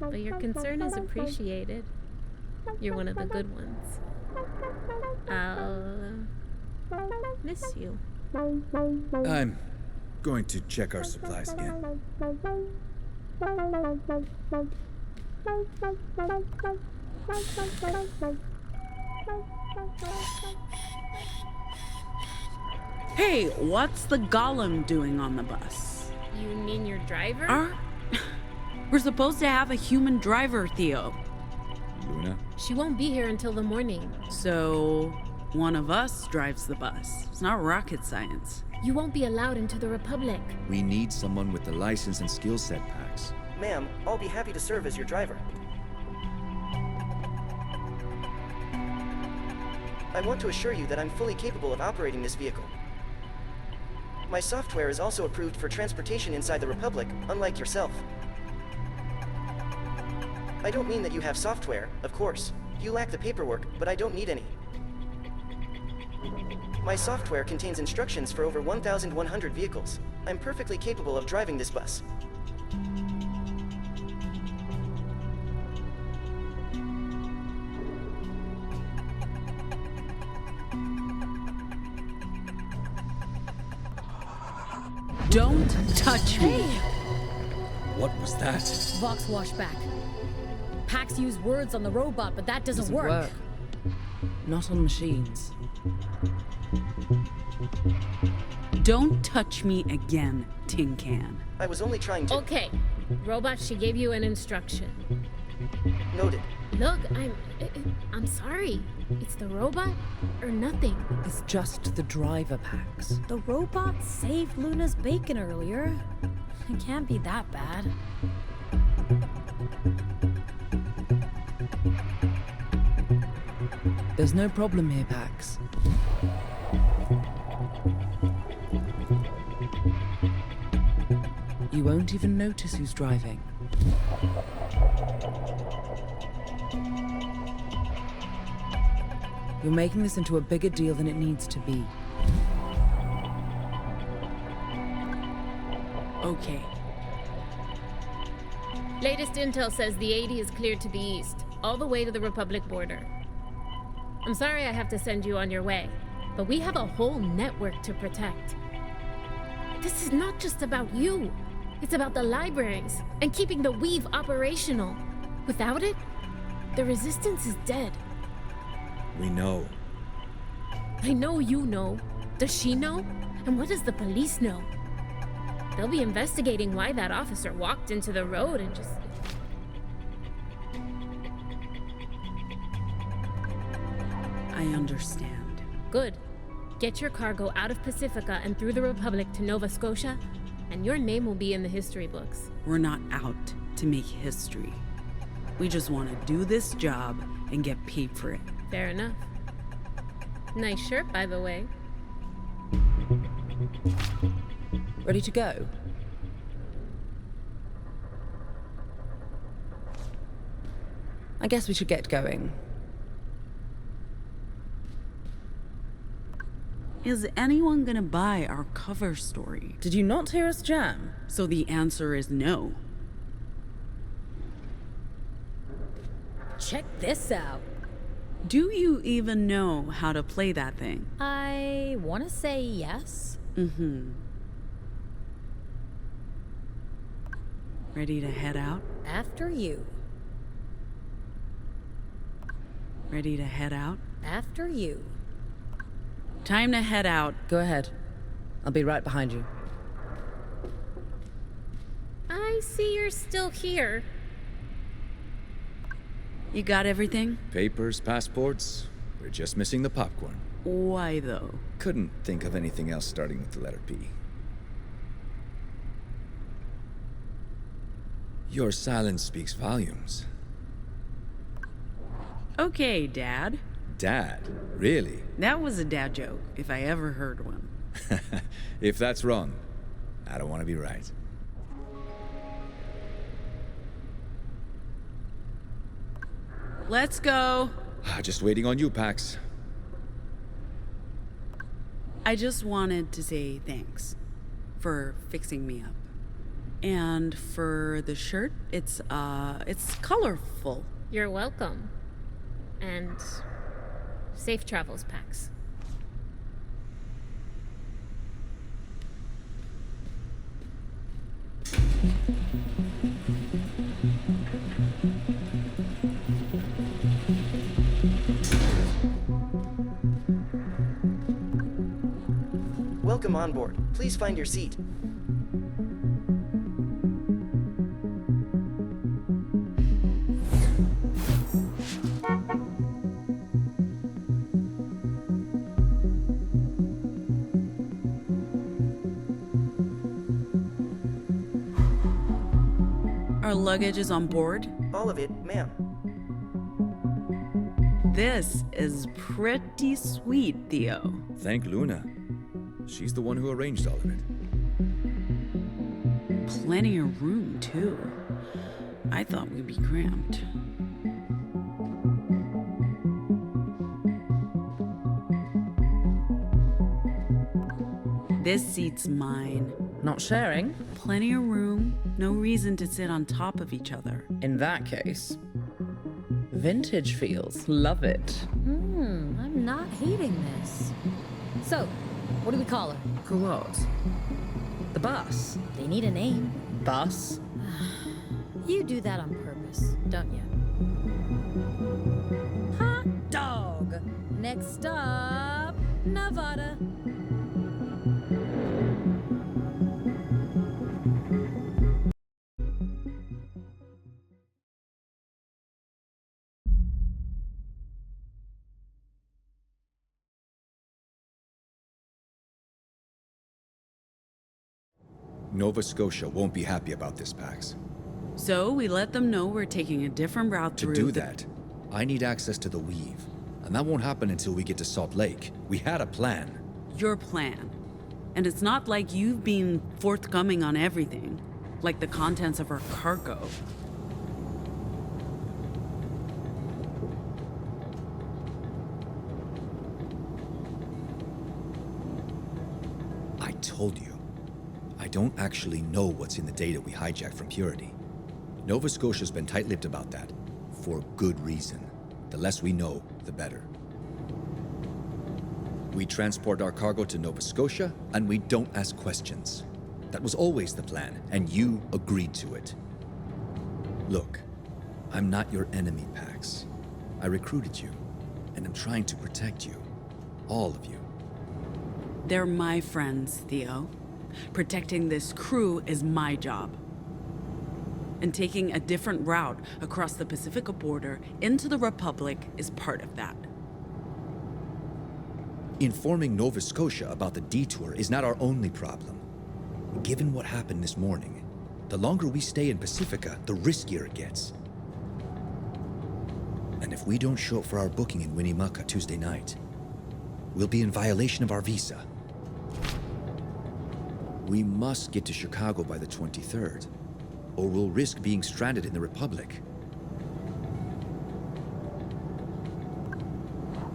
But your concern is appreciated. You're one of the good ones. I'll miss you. I'm going to check our supplies again. Hey, what's the golem doing on the bus? You mean your driver? We're supposed to have a human driver, Theo. Luna? She won't be here until the morning. So, one of us drives the bus. It's not rocket science. You won't be allowed into the Republic. We need someone with the license and skill set packs. Ma'am, I'll be happy to serve as your driver. I want to assure you that I'm fully capable of operating this vehicle. My software is also approved for transportation inside the Republic, unlike yourself. I don't mean that you have software, of course. You lack the paperwork, but I don't need any. My software contains instructions for over 1,100 vehicles. I'm perfectly capable of driving this bus. Don't touch me! What was that? Vox washback. Pax used words on the robot, but that doesn't work. Not on machines. Don't touch me again, Tin Can. I was only trying to... Okay. Robot, she gave you an instruction. Noted. Look, I'm sorry. It's the robot or nothing. It's just the driver packs. The robot saved Luna's bacon earlier. It can't be that bad. There's no problem here, Pax. You won't even notice who's driving. You're making this into a bigger deal than it needs to be. Okay. Latest intel says the 80 is cleared to the east, all the way to the Republic border. I'm sorry I have to send you on your way, but we have a whole network to protect. This is not just about you. It's about the libraries and keeping the Weave operational. Without it, the Resistance is dead. We know. I know you know. Does she know? And what does the police know? They'll be investigating why that officer walked into the road and just... I understand. Good. Get your cargo out of Pacifica and through the Republic to Nova Scotia, and your name will be in the history books. We're not out to make history. We just want to do this job and get paid for it. Fair enough. Nice shirt, by the way. Ready to go? I guess we should get going. Is anyone gonna buy our cover story? Did you not hear us jam? So the answer is no. Check this out. Do you even know how to play that thing? I want to say yes. Ready to head out? After you. Ready to head out? After you. Time to head out. Go ahead. I'll be right behind you. I see you're still here. You got everything? Papers, passports. We're just missing the popcorn. Why though? Couldn't think of anything else starting with the letter P. Your silence speaks volumes. Okay, Dad. Dad? Really? That was a dad joke, if I ever heard one. If that's wrong, I don't want to be right. Let's go. Just waiting on you, Pax. I just wanted to say thanks for fixing me up. And for the shirt, it's colorful. You're welcome. And safe travels, Pax. Welcome on board. Please find your seat. Our luggage is on board? All of it, ma'am. This is pretty sweet, Theo. Thank Luna. She's the one who arranged all of it. Plenty of room, too. I thought we'd be cramped. This seat's mine. Not sharing? Plenty of room, no reason to sit on top of each other. In that case, vintage feels. Love it. I'm not hating this. So, what do we call her? For what? The bus? They need a name. Bus? You do that on purpose, don't you? Hot dog! Next up, Nevada! Nevada. Nova Scotia won't be happy about this, Pax. So we let them know we're taking a different route To through do that, I need access to the Weave. And that won't happen until we get to Salt Lake. We had a plan. Your plan. And it's not like you've been forthcoming on everything, like the contents of our cargo. I told you. I don't actually know what's in the data we hijacked from Purity. Nova Scotia's been tight-lipped about that, for good reason. The less we know, the better. We transport our cargo to Nova Scotia, and we don't ask questions. That was always the plan, and you agreed to it. Look, I'm not your enemy, Pax. I recruited you, and I'm trying to protect you. All of you. They're my friends, Theo. Protecting this crew is my job. And taking a different route across the Pacific border into the Republic is part of that. Informing Nova Scotia about the detour is not our only problem. Given what happened this morning, the longer we stay in Pacifica, the riskier it gets. And if we don't show up for our booking in Winnemucca Tuesday night, we'll be in violation of our visa. We must get to Chicago by the 23rd, or we'll risk being stranded in the Republic.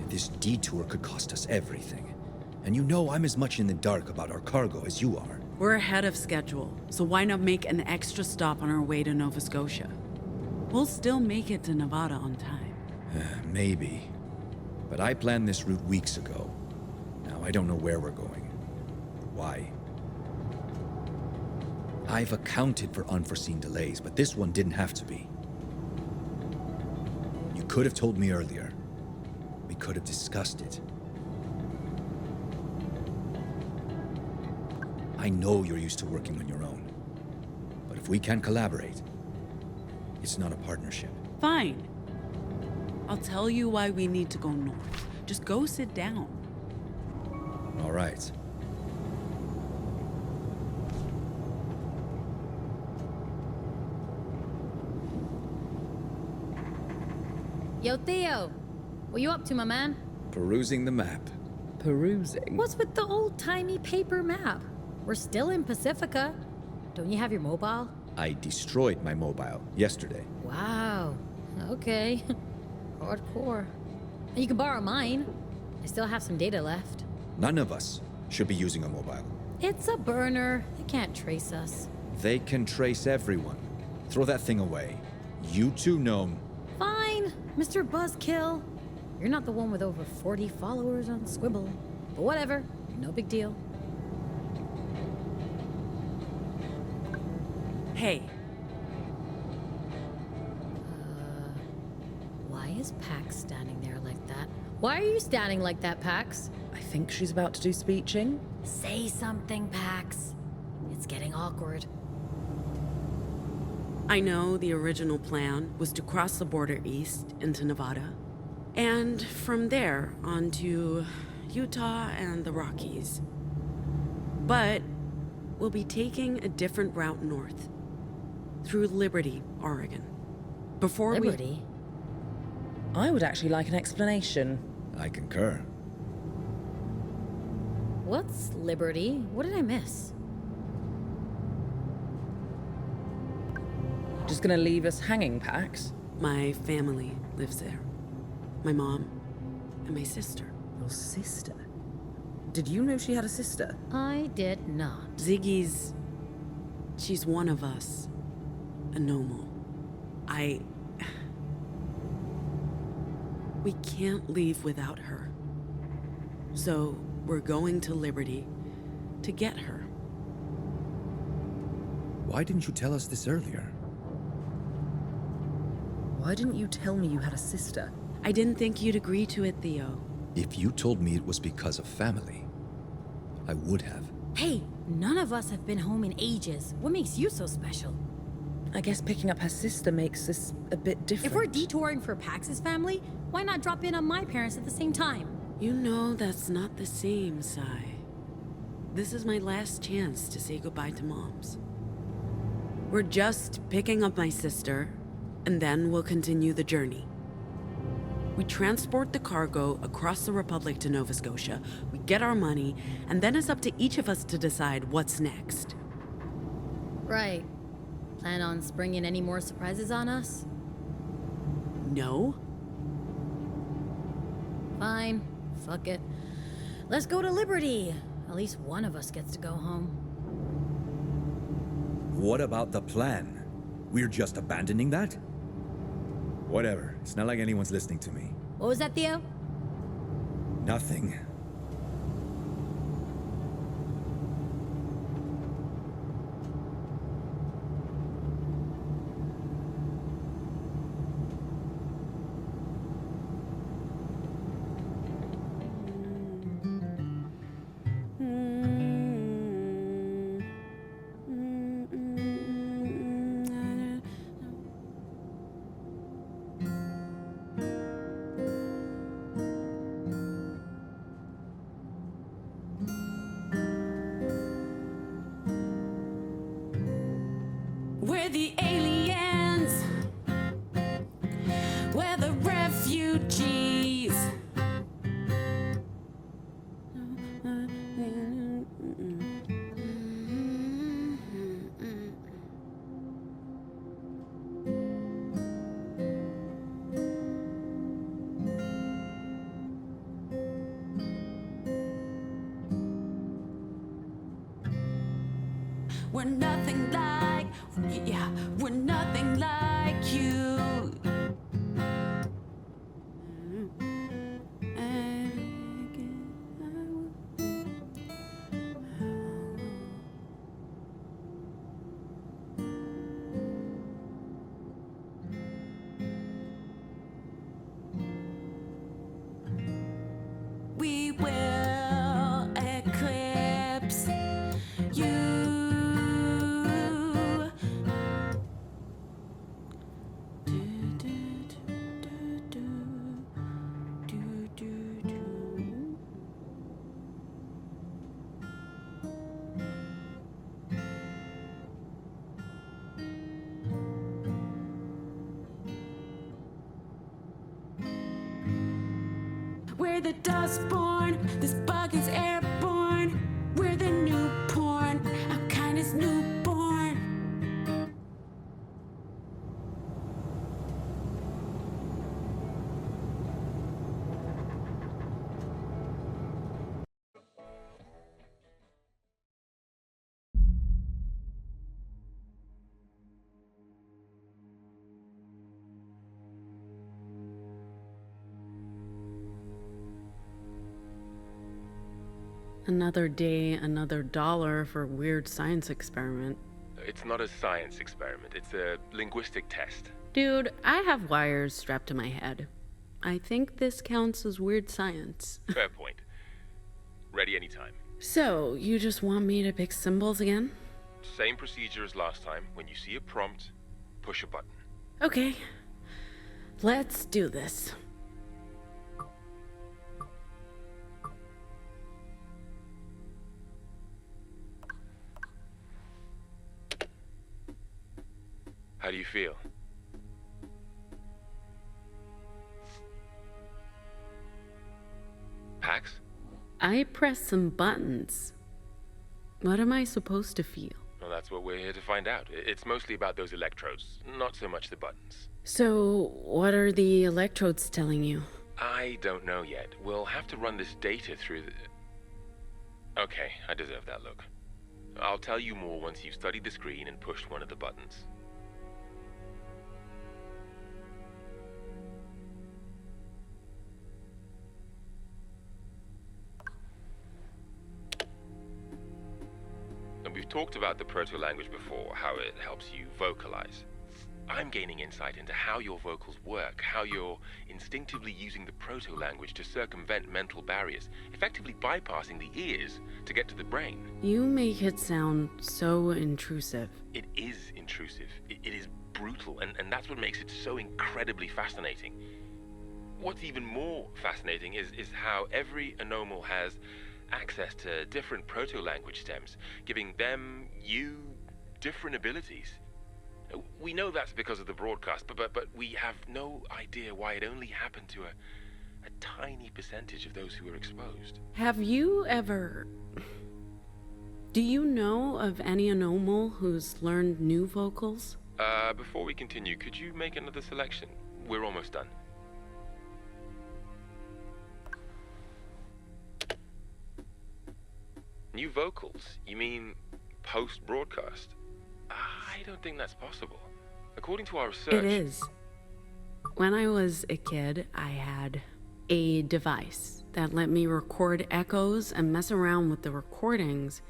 This detour could cost us everything. And you know I'm as much in the dark about our cargo as you are. We're ahead of schedule, so why not make an extra stop on our way to Nova Scotia? We'll still make it to Nevada on time. Maybe. But I planned this route weeks ago. Now I don't know where we're going. Why? I've accounted for unforeseen delays, but this one didn't have to be. You could have told me earlier. We could have discussed it. I know you're used to working on your own. But if we can collaborate, it's not a partnership. Fine. I'll tell you why we need to go north. Just go sit down. All right. Yo, Theo. What you up to, my man? Perusing the map. Perusing? What's with the old-timey paper map? We're still in Pacifica. Don't you have your mobile? I destroyed my mobile yesterday. Wow. Okay. Hardcore. You can borrow mine. I still have some data left. None of us should be using a mobile. It's a burner. They can't trace us. They can trace everyone. Throw that thing away. You too, Gnome. Fine, Mr. Buzzkill. You're not the one with over 40 followers on Squibble. But whatever. No big deal. Hey. Why is Pax standing there like that? Why are you standing like that, Pax? I think she's about to do speeching. Say something, Pax. It's getting awkward. I know the original plan was to cross the border east into Nevada, and from there on to Utah and the Rockies. But we'll be taking a different route north, through Liberty, Oregon. Before Liberty? I would actually like an explanation. I concur. What's Liberty? What did I miss? Just gonna leave us hanging, Pax? My family lives there. My mom and my sister. Your sister? Did you know she had a sister? I did not. Ziggy's... she's one of us. A Nomo. We can't leave without her. So, we're going to Liberty to get her. Why didn't you tell us this earlier? Why didn't you tell me you had a sister? I didn't think you'd agree to it, Theo. If you told me it was because of family, I would have. Hey, none of us have been home in ages. What makes you so special? I guess picking up her sister makes this a bit different. If we're detouring for Pax's family, why not drop in on my parents at the same time? You know that's not the same, Sai. This is my last chance to say goodbye to Moms. We're just picking up my sister, and then we'll continue the journey. We transport the cargo across the Republic to Nova Scotia, we get our money, and then it's up to each of us to decide what's next. Right. Plan on springing any more surprises on us? No? Fine. Fuck it. Let's go to Liberty. At least one of us gets to go home. What about the plan? We're just abandoning that? Whatever. It's not like anyone's listening to me. What was that, Theo? Nothing. We're the aliens. We're the refugees. We're nothing like, yeah, we're nothing like you. We will eclipse you. We're the Dustborn, this bug is airborne. We're the new porn, our kind is newborn. Another day, another dollar for a weird science experiment. It's not a science experiment, it's a linguistic test. Dude, I have wires strapped to my head. I think this counts as weird science. Fair point. Ready anytime. So, you just want me to pick symbols again? Same procedure as last time. When you see a prompt, push a button. Okay. Let's do this. How do you feel? Pax? I pressed some buttons. What am I supposed to feel? Well, that's what we're here to find out. It's mostly about those electrodes, not so much the buttons. So, what are the electrodes telling you? I don't know yet. We'll have to run this data through the... Okay, I deserve that look. I'll tell you more once you've studied the screen and pushed one of the buttons. And we've talked about the proto-language before, how it helps you vocalize. I'm gaining insight into how your vocals work, how you're instinctively using the proto-language to circumvent mental barriers, effectively bypassing the ears to get to the brain. You make it sound so intrusive. It is intrusive. It is brutal, and that's what makes it so incredibly fascinating. What's even more fascinating is how every anomal has access to different proto-language stems, giving them, you, different abilities. We know that's because of the broadcast, but we have no idea why it only happened to a tiny percentage of those who were exposed. Have you ever... Do you know of any anomal who's learned new vocals? Before we continue, could you make another selection? We're almost done. New vocals? You mean post-broadcast? I don't think that's possible. According to our research... It is. When I was a kid, I had a device that let me record echoes and mess around with the recordings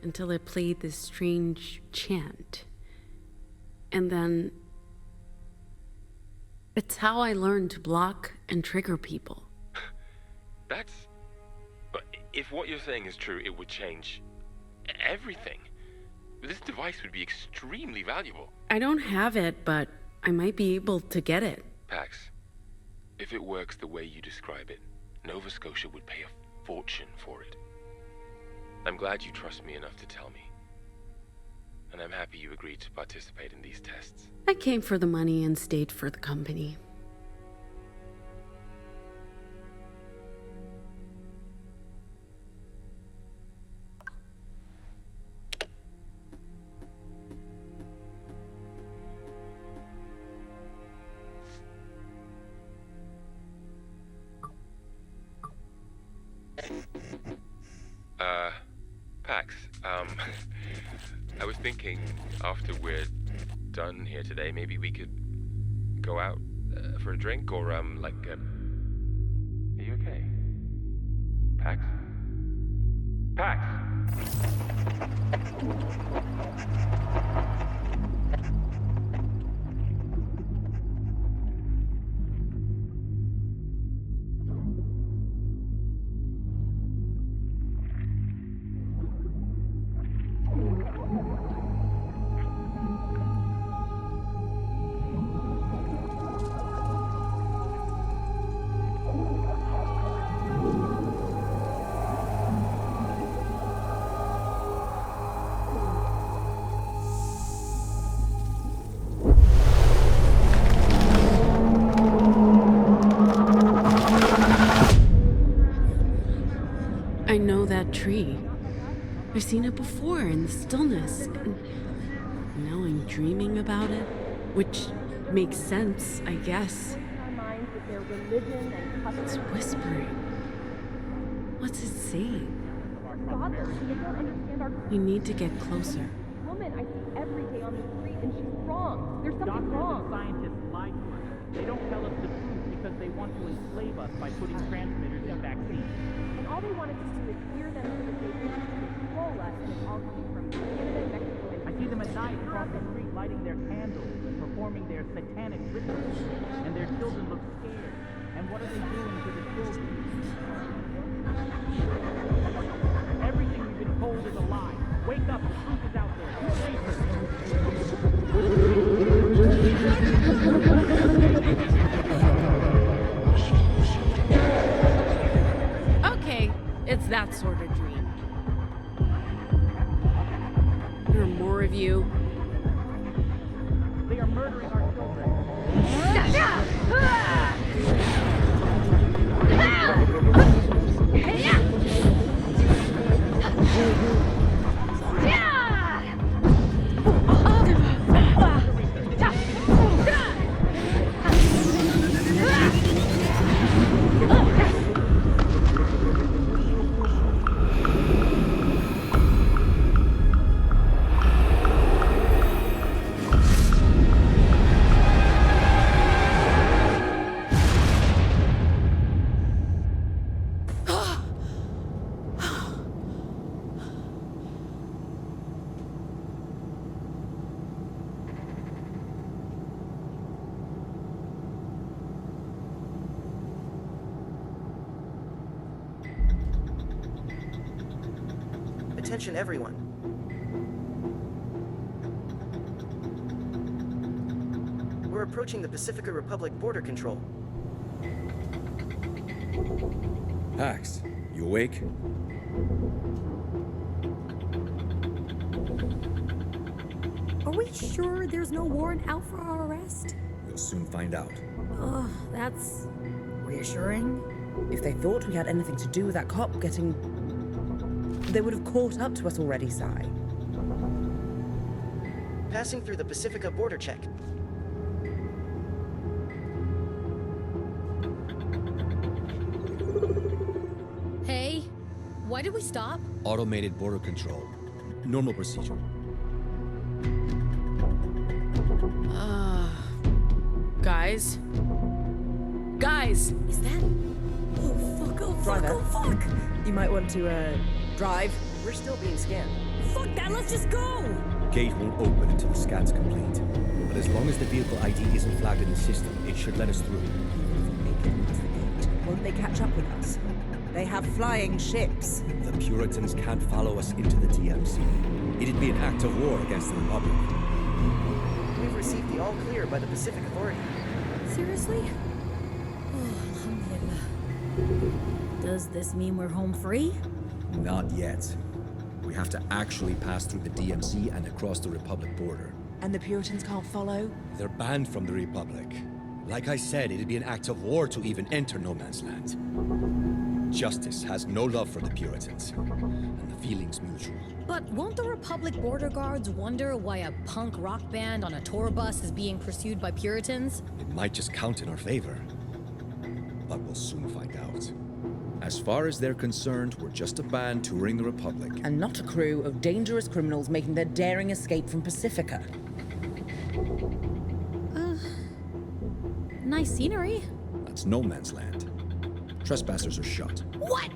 until it played this strange chant. And then... It's how I learned to block and trigger people. That's... But if what you're saying is true, it would change everything. This device would be extremely valuable. I don't have it, but I might be able to get it. Pax, if it works the way you describe it, Nova Scotia would pay a fortune for it. I'm glad you trust me enough to tell me. And I'm happy you agreed to participate in these tests. I came for the money and stayed for the company. Pax, I was thinking after we're done here today, maybe we could go out for a drink or, are you okay? Pax? Pax! I know that tree. I've seen it before in the stillness. And now I'm dreaming about it, which makes sense, I guess. It's whispering. What's it saying? We need to get closer. Woman I see every day on the street, and she's wrong. There's something wrong. Doctors and scientists lie to us. They don't tell us the truth because they want to enslave us by putting transmitters in vaccines. And all they want us to do is hear them so that they can control us, and it's all coming from Canada, Mexico, and I see them at night across the street lighting their candles and performing their satanic rituals. And their children look scared. And what are they doing to the children? Everything we've been told is a lie. Wake up, the truth is out there. Okay, it's that sort of dream. There are more of you. They are murdering our children. Attention everyone. We're approaching the Pacifica Republic border control. Pax, you awake? Are we sure there's no warrant out for our arrest? We'll soon find out. Ugh, that's reassuring. If they thought we had anything to do with that cop getting... They would have caught up to us already, Sai. Passing through the Pacifica border check. Hey, why did we stop? Automated border control. Normal procedure. Guys? Guys! Is that... Oh, fuck, oh, fuck, Driver. oh, fuck! You might want to, drive. We're still being scanned. Fuck that, let's just go! Gate won't open until the scan's complete. But as long as the vehicle ID isn't flagged in the system, it should let us through. Won't they catch up with us? They have flying ships. The Puritans can't follow us into the DMC. It'd be an act of war against the Republic. We've received the all clear by the Pacific Authority. Seriously? Oh, alhamdulillah. Does this mean we're home free? Not yet. We have to actually pass through the DMC and across the Republic border. And the Puritans can't follow? They're banned from the Republic. Like I said, it'd be an act of war to even enter no man's land. Justice has no love for the Puritans, and the feeling's mutual. But won't the Republic border guards wonder why a punk rock band on a tour bus is being pursued by Puritans? It might just count in our favor. But we'll soon find out. As far as they're concerned, we're just a band touring the Republic. And not a crew of dangerous criminals making their daring escape from Pacifica. Nice scenery. That's no man's land. Trespassers are shot. What?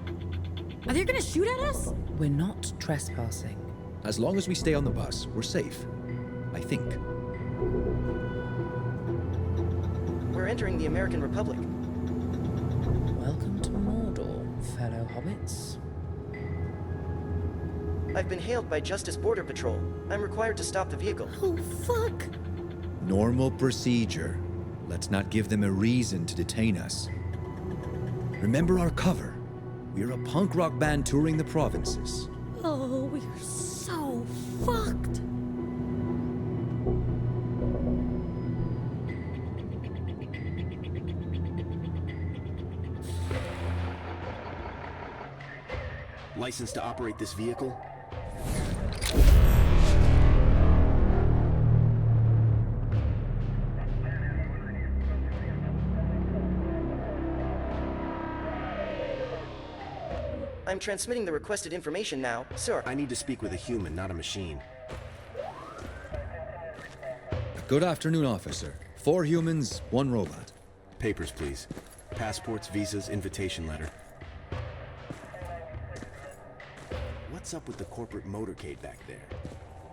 Are they gonna shoot at us? We're not trespassing. As long as we stay on the bus, we're safe. I think. We're entering the American Republic. Welcome to Mordor, fellow hobbits. I've been hailed by Justice Border Patrol. I'm required to stop the vehicle. Oh, fuck. Normal procedure. Let's not give them a reason to detain us. Remember our cover. We're a punk rock band touring the provinces. Oh, we're so fucked. License to operate this vehicle? I'm transmitting the requested information now, sir. I need to speak with a human, not a machine. Good afternoon, officer. 4 humans, 1 robot. Papers, please. Passports, visas, invitation letter. What's up with the corporate motorcade back there?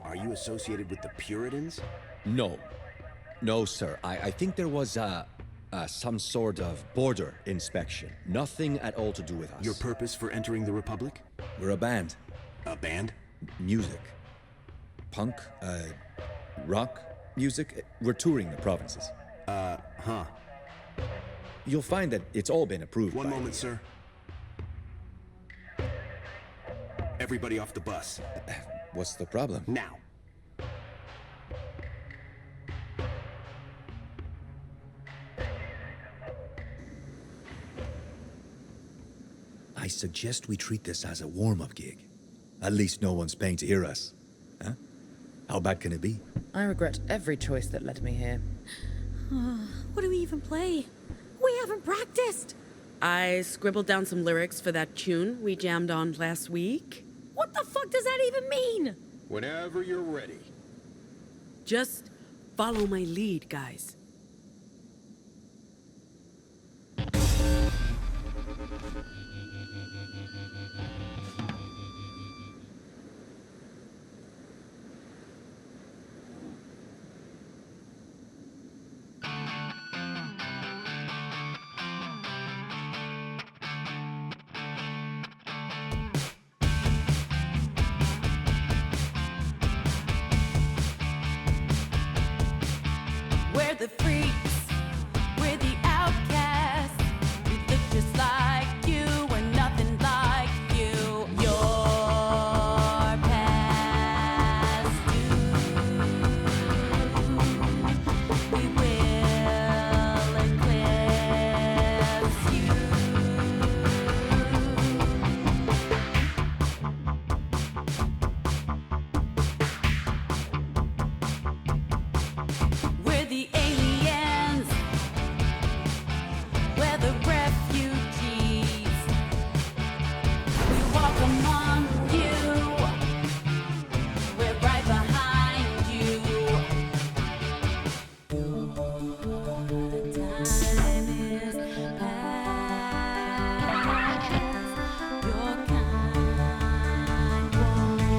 Are you associated with the Puritans? No. No, sir. I think there was some sort of border inspection. Nothing at all to do with us. Your purpose for entering the Republic? We're a band. A band? Music. Punk, rock music. We're touring the provinces. Huh. You'll find that it's all been approved. One moment, sir. Everybody off the bus. What's the problem? Now. I suggest we treat this as a warm-up gig. At least no one's paying to hear us. Huh? How bad can it be? I regret every choice that led me here. What do we even play? We haven't practiced. I scribbled down some lyrics for that tune we jammed on last week. What the fuck does that even mean? Whenever you're ready. Just follow my lead, guys. We're the freaks, we're the outcasts. We look just like you, we're nothing like you. Your past due. We will eclipse you. We're the aliens. We're the refugees. We walk among you. We're right behind you. Time is past. Your kind won't last.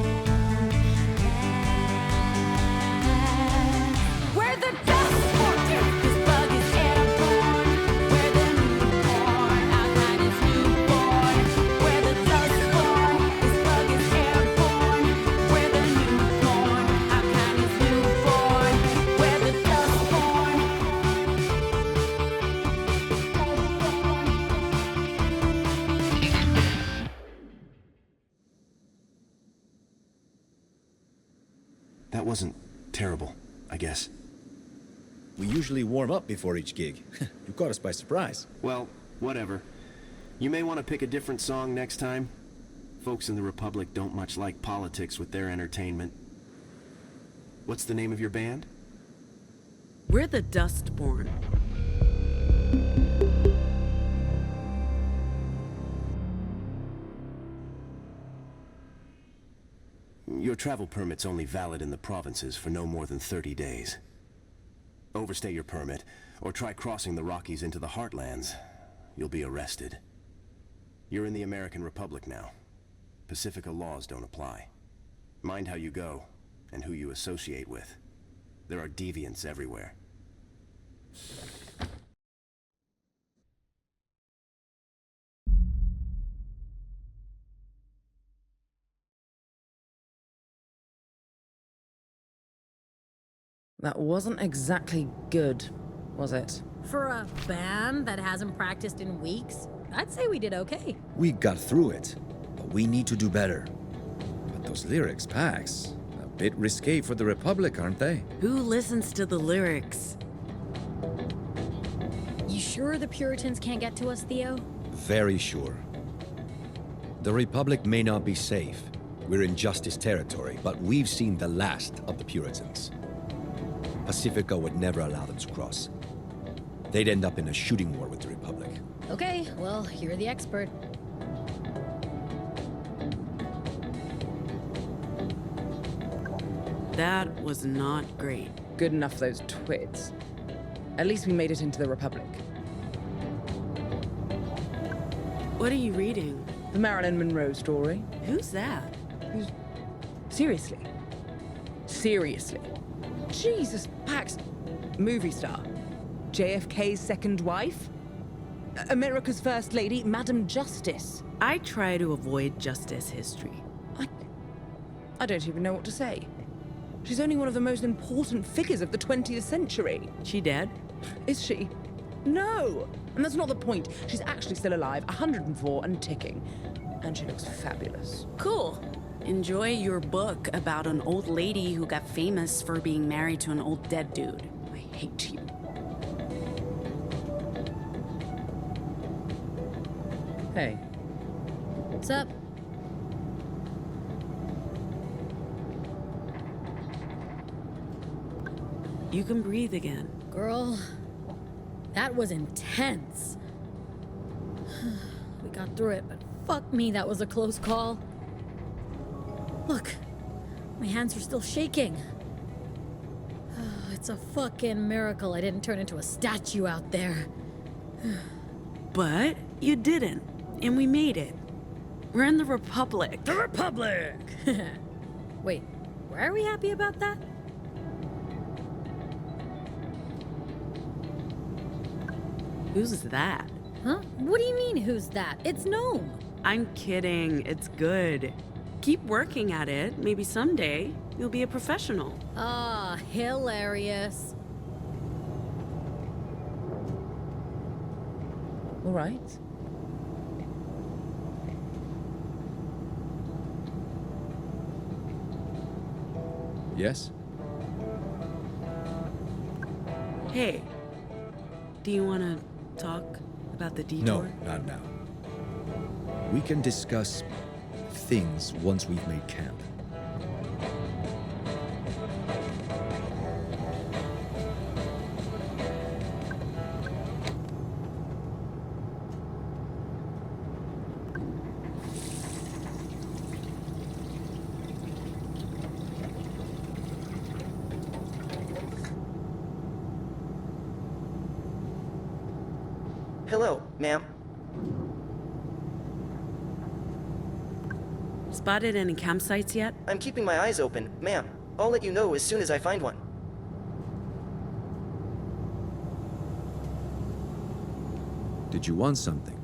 We're the Dustborn. This bug is airborne. We're the newborn. Our kind is newborn. We're the Dustborn. This bug is airborne. We're the newborn. Our kind is newborn. We're the Dustborn. That wasn't terrible, I guess. We usually warm up before each gig. You caught us by surprise. Well, whatever. You may want to pick a different song next time. Folks in the Republic don't much like politics with their entertainment. What's the name of your band? We're the Dustborn. Your travel permit's only valid in the provinces for no more than 30 days. Overstay your permit, or try crossing the Rockies into the Heartlands. You'll be arrested. You're in the American Republic now. Pacifica laws don't apply. Mind how you go, and who you associate with. There are deviants everywhere. That wasn't exactly good, was it? For a band that hasn't practiced in weeks, I'd say we did okay. We got through it, but we need to do better. But those lyrics, Pax, a bit risque for the Republic, aren't they? Who listens to the lyrics? You sure the Puritans can't get to us, Theo? Very sure. The Republic may not be safe. We're in Justice territory, but we've seen the last of the Puritans. Pacifica would never allow them to cross. They'd end up in a shooting war with the Republic. Okay, well, you're the expert. That was not great. Good enough for those twits. At least we made it into the Republic. What are you reading? The Marilyn Monroe story. Who's that? Seriously? Seriously? Jesus, Pax. Movie star. JFK's second wife? America's first lady, Madam Justice. I try to avoid justice history. I don't even know what to say. She's only one of the most important figures of the 20th century. She dead? Is she? No! And that's not the point. She's actually still alive, 104 and ticking. And she looks fabulous. Cool. Enjoy your book about an old lady who got famous for being married to an old dead dude. I hate you. Hey. What's up? You can breathe again. Girl, that was intense. We got through it, but fuck me, that was a close call. Look, my hands are still shaking. It's a fucking miracle I didn't turn into a statue out there. But you didn't, and we made it. We're in the Republic. The Republic! Wait, why are we happy about that? Who's that? Huh? What do you mean, who's that? It's Gnome. I'm kidding. It's good. Keep working at it. Maybe someday you'll be a professional. Ah, hilarious. All right. Yes? Hey, do you want to talk about the detour? No, not now. We can discuss things once we've made camp. Hello, ma'am. Spotted any campsites yet? I'm keeping my eyes open, ma'am. I'll let you know as soon as I find one. Did you want something?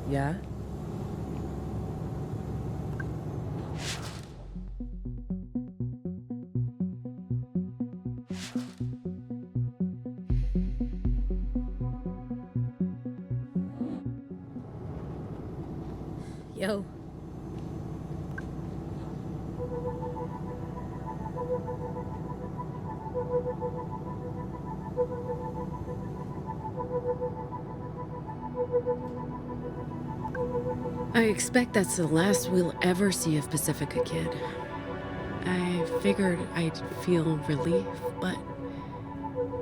Yeah? Yo. I expect that's the last we'll ever see of Pacifica Kid. I figured I'd feel relief, but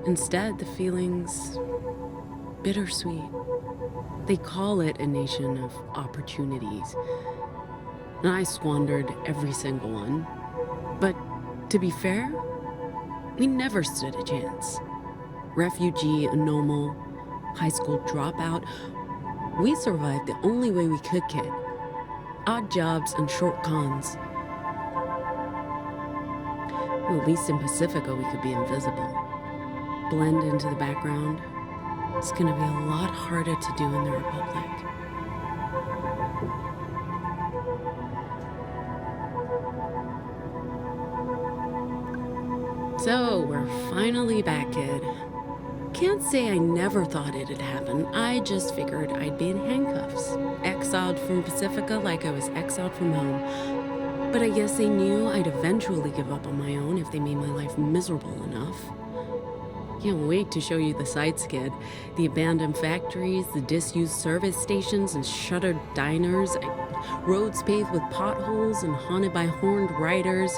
instead the feeling's bittersweet. They call it a nation of opportunities, and I squandered every single one. But to be fair, we never stood a chance. Refugee, anomal, high school dropout, we survived the only way we could, kid. Odd jobs and short cons. Well, at least in Pacifica, we could be invisible. Blend into the background. It's gonna be a lot harder to do in the Republic. So, we're finally back, kid. Can't say I never thought it'd happen. I just figured I'd be in handcuffs. Exiled from Pacifica like I was exiled from home. But I guess they knew I'd eventually give up on my own if they made my life miserable enough. Can't wait to show you the sights, kid. The abandoned factories, the disused service stations and shuttered diners, roads paved with potholes and haunted by horned riders.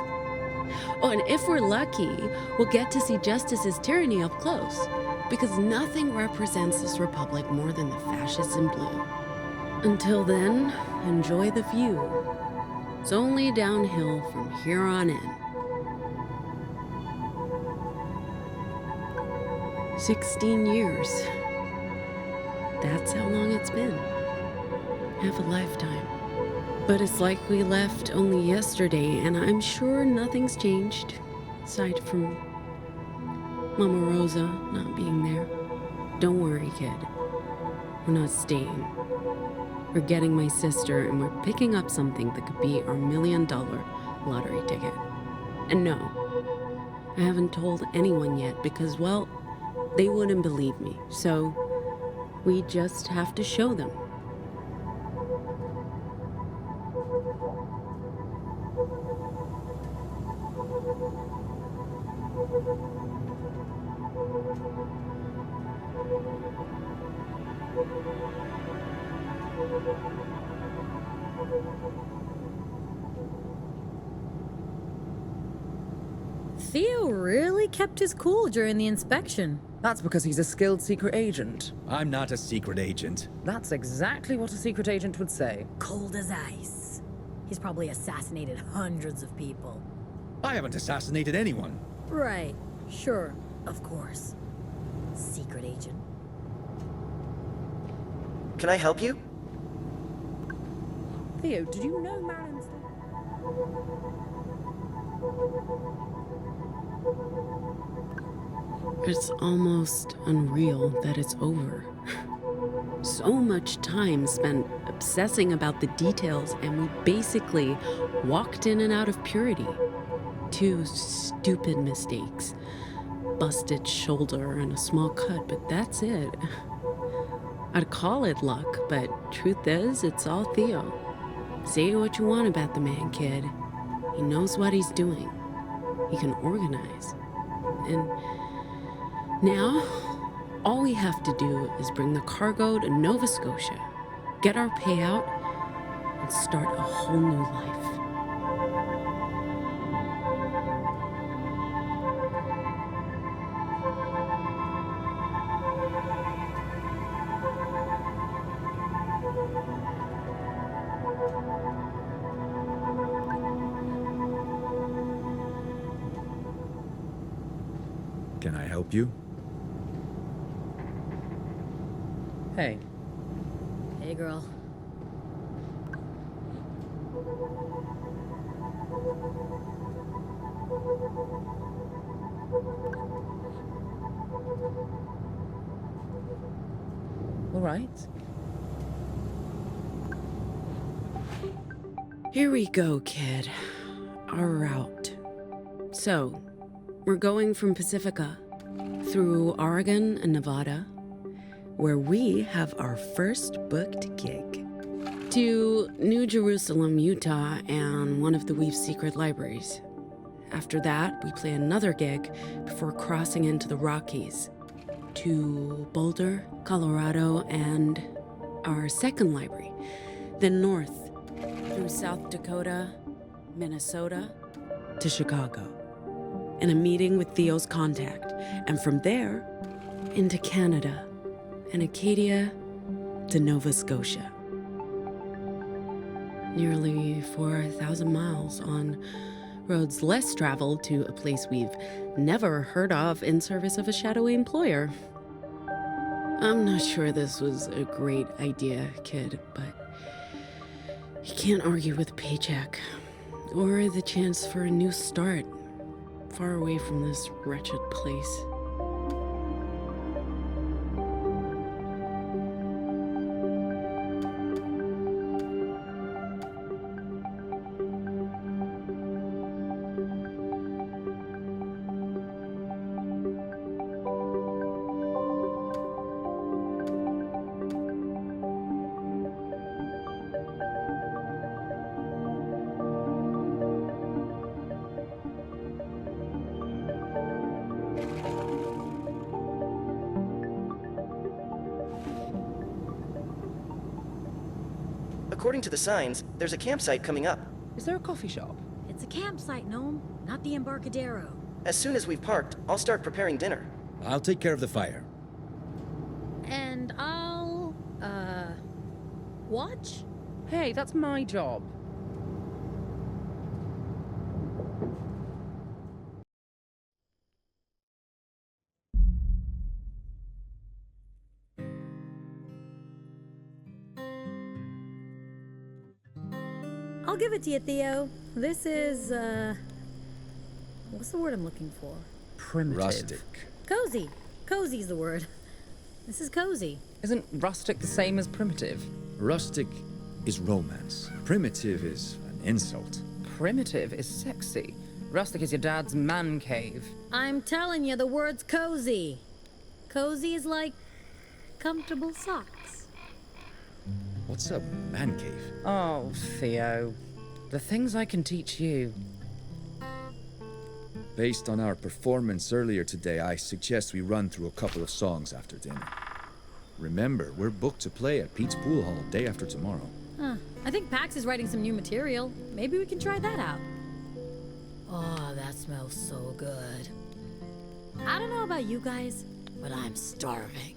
Oh, and if we're lucky, we'll get to see Justice's tyranny up close. Because nothing represents this republic more than the fascists in blue. Until then, enjoy the view. It's only downhill from here on in. 16 years. That's how long it's been. Half a lifetime. But it's like we left only yesterday, and I'm sure nothing's changed, aside from Mama Rosa not being there. Don't worry, kid. We're not staying. We're getting my sister, and we're picking up something that could be our $1 million lottery ticket. And no, I haven't told anyone yet because, well, they wouldn't believe me. So we just have to show them. Theo really kept his cool during the inspection. That's because he's a skilled secret agent. I'm not a secret agent. That's exactly what a secret agent would say. Cold as ice. He's probably assassinated hundreds of people. I haven't assassinated anyone. Right. Sure. Of course. Secret agent. Can I help you? Theo, did you know Marilyn's... It's almost unreal that it's over. So much time spent obsessing about the details, and we basically walked in and out of purity. 2 stupid mistakes. Busted shoulder and a small cut, but that's it. I'd call it luck, but truth is, it's all Theo. Say what you want about the man, kid. He knows what he's doing. He can organize. And now, all we have to do is bring the cargo to Nova Scotia, get our payout, and start a whole new life. Can I help you? Hey. Hey, girl. All right. Here we go, kid. Our route. So, we're going from Pacifica through Oregon and Nevada, where we have our first booked gig, to New Jerusalem, Utah, and one of the Weave's secret libraries. After that, we play another gig before crossing into the Rockies, to Boulder, Colorado, and our second library, then north through South Dakota, Minnesota, to Chicago, and a meeting with Theo's contact, and from there into Canada, and Acadia to Nova Scotia. Nearly 4,000 miles on roads less traveled to a place we've never heard of in service of a shadowy employer. I'm not sure this was a great idea, kid, but you can't argue with a paycheck or the chance for a new start far away from this wretched place. According to the signs, there's a campsite coming up. Is there a coffee shop? It's a campsite, Gnome, not the Embarcadero. As soon as we've parked, I'll start preparing dinner. I'll take care of the fire. And I'll, watch? Hey, that's my job. I'll give it to you, Theo. This is, what's the word I'm looking for? Primitive. Rustic. Cozy. Cozy's the word. This is cozy. Isn't rustic the same as primitive? Rustic is romance. Primitive is an insult. Primitive is sexy. Rustic is your dad's man cave. I'm telling you, the word's cozy. Cozy is like comfortable socks. What's a man cave? Oh, Theo. The things I can teach you. Based on our performance earlier today, I suggest we run through a couple of songs after dinner. Remember, we're booked to play at Pete's Pool Hall day after tomorrow. Huh. I think Pax is writing some new material. Maybe we can try that out. Oh, that smells so good. I don't know about you guys, but I'm starving.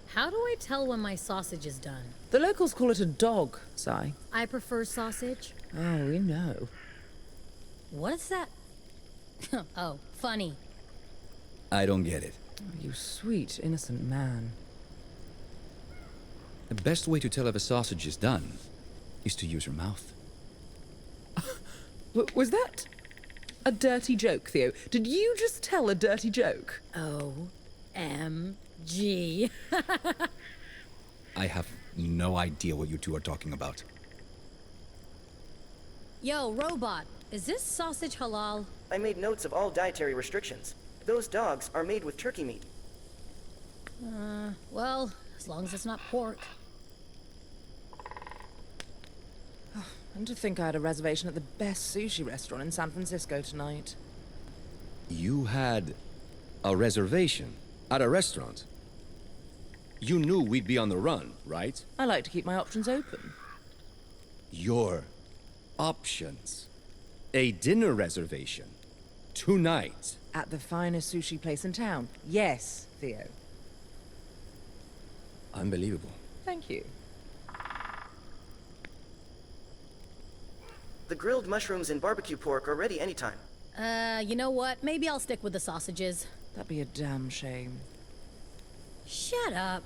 How do I tell when my sausage is done? The locals call it a dog, Si. I prefer sausage. Oh, we know. What is that? Oh, funny. I don't get it. Oh, you sweet, innocent man. The best way to tell if a sausage is done is to use your mouth. Was that a dirty joke, Theo? Did you just tell a dirty joke? OMG. I have no idea what you two are talking about. Yo, robot, is this sausage halal? I made notes of all dietary restrictions. Those dogs are made with turkey meat. Well, as long as it's not pork. And to think I had a reservation at the best sushi restaurant in San Francisco tonight. You had a reservation at a restaurant? You knew we'd be on the run, right? I like to keep my options open. Your options? A dinner reservation? Tonight? At the finest sushi place in town. Yes, Theo. Unbelievable. Thank you. The grilled mushrooms and barbecue pork are ready anytime. You know what? Maybe I'll stick with the sausages. That'd be a damn shame. Shut up.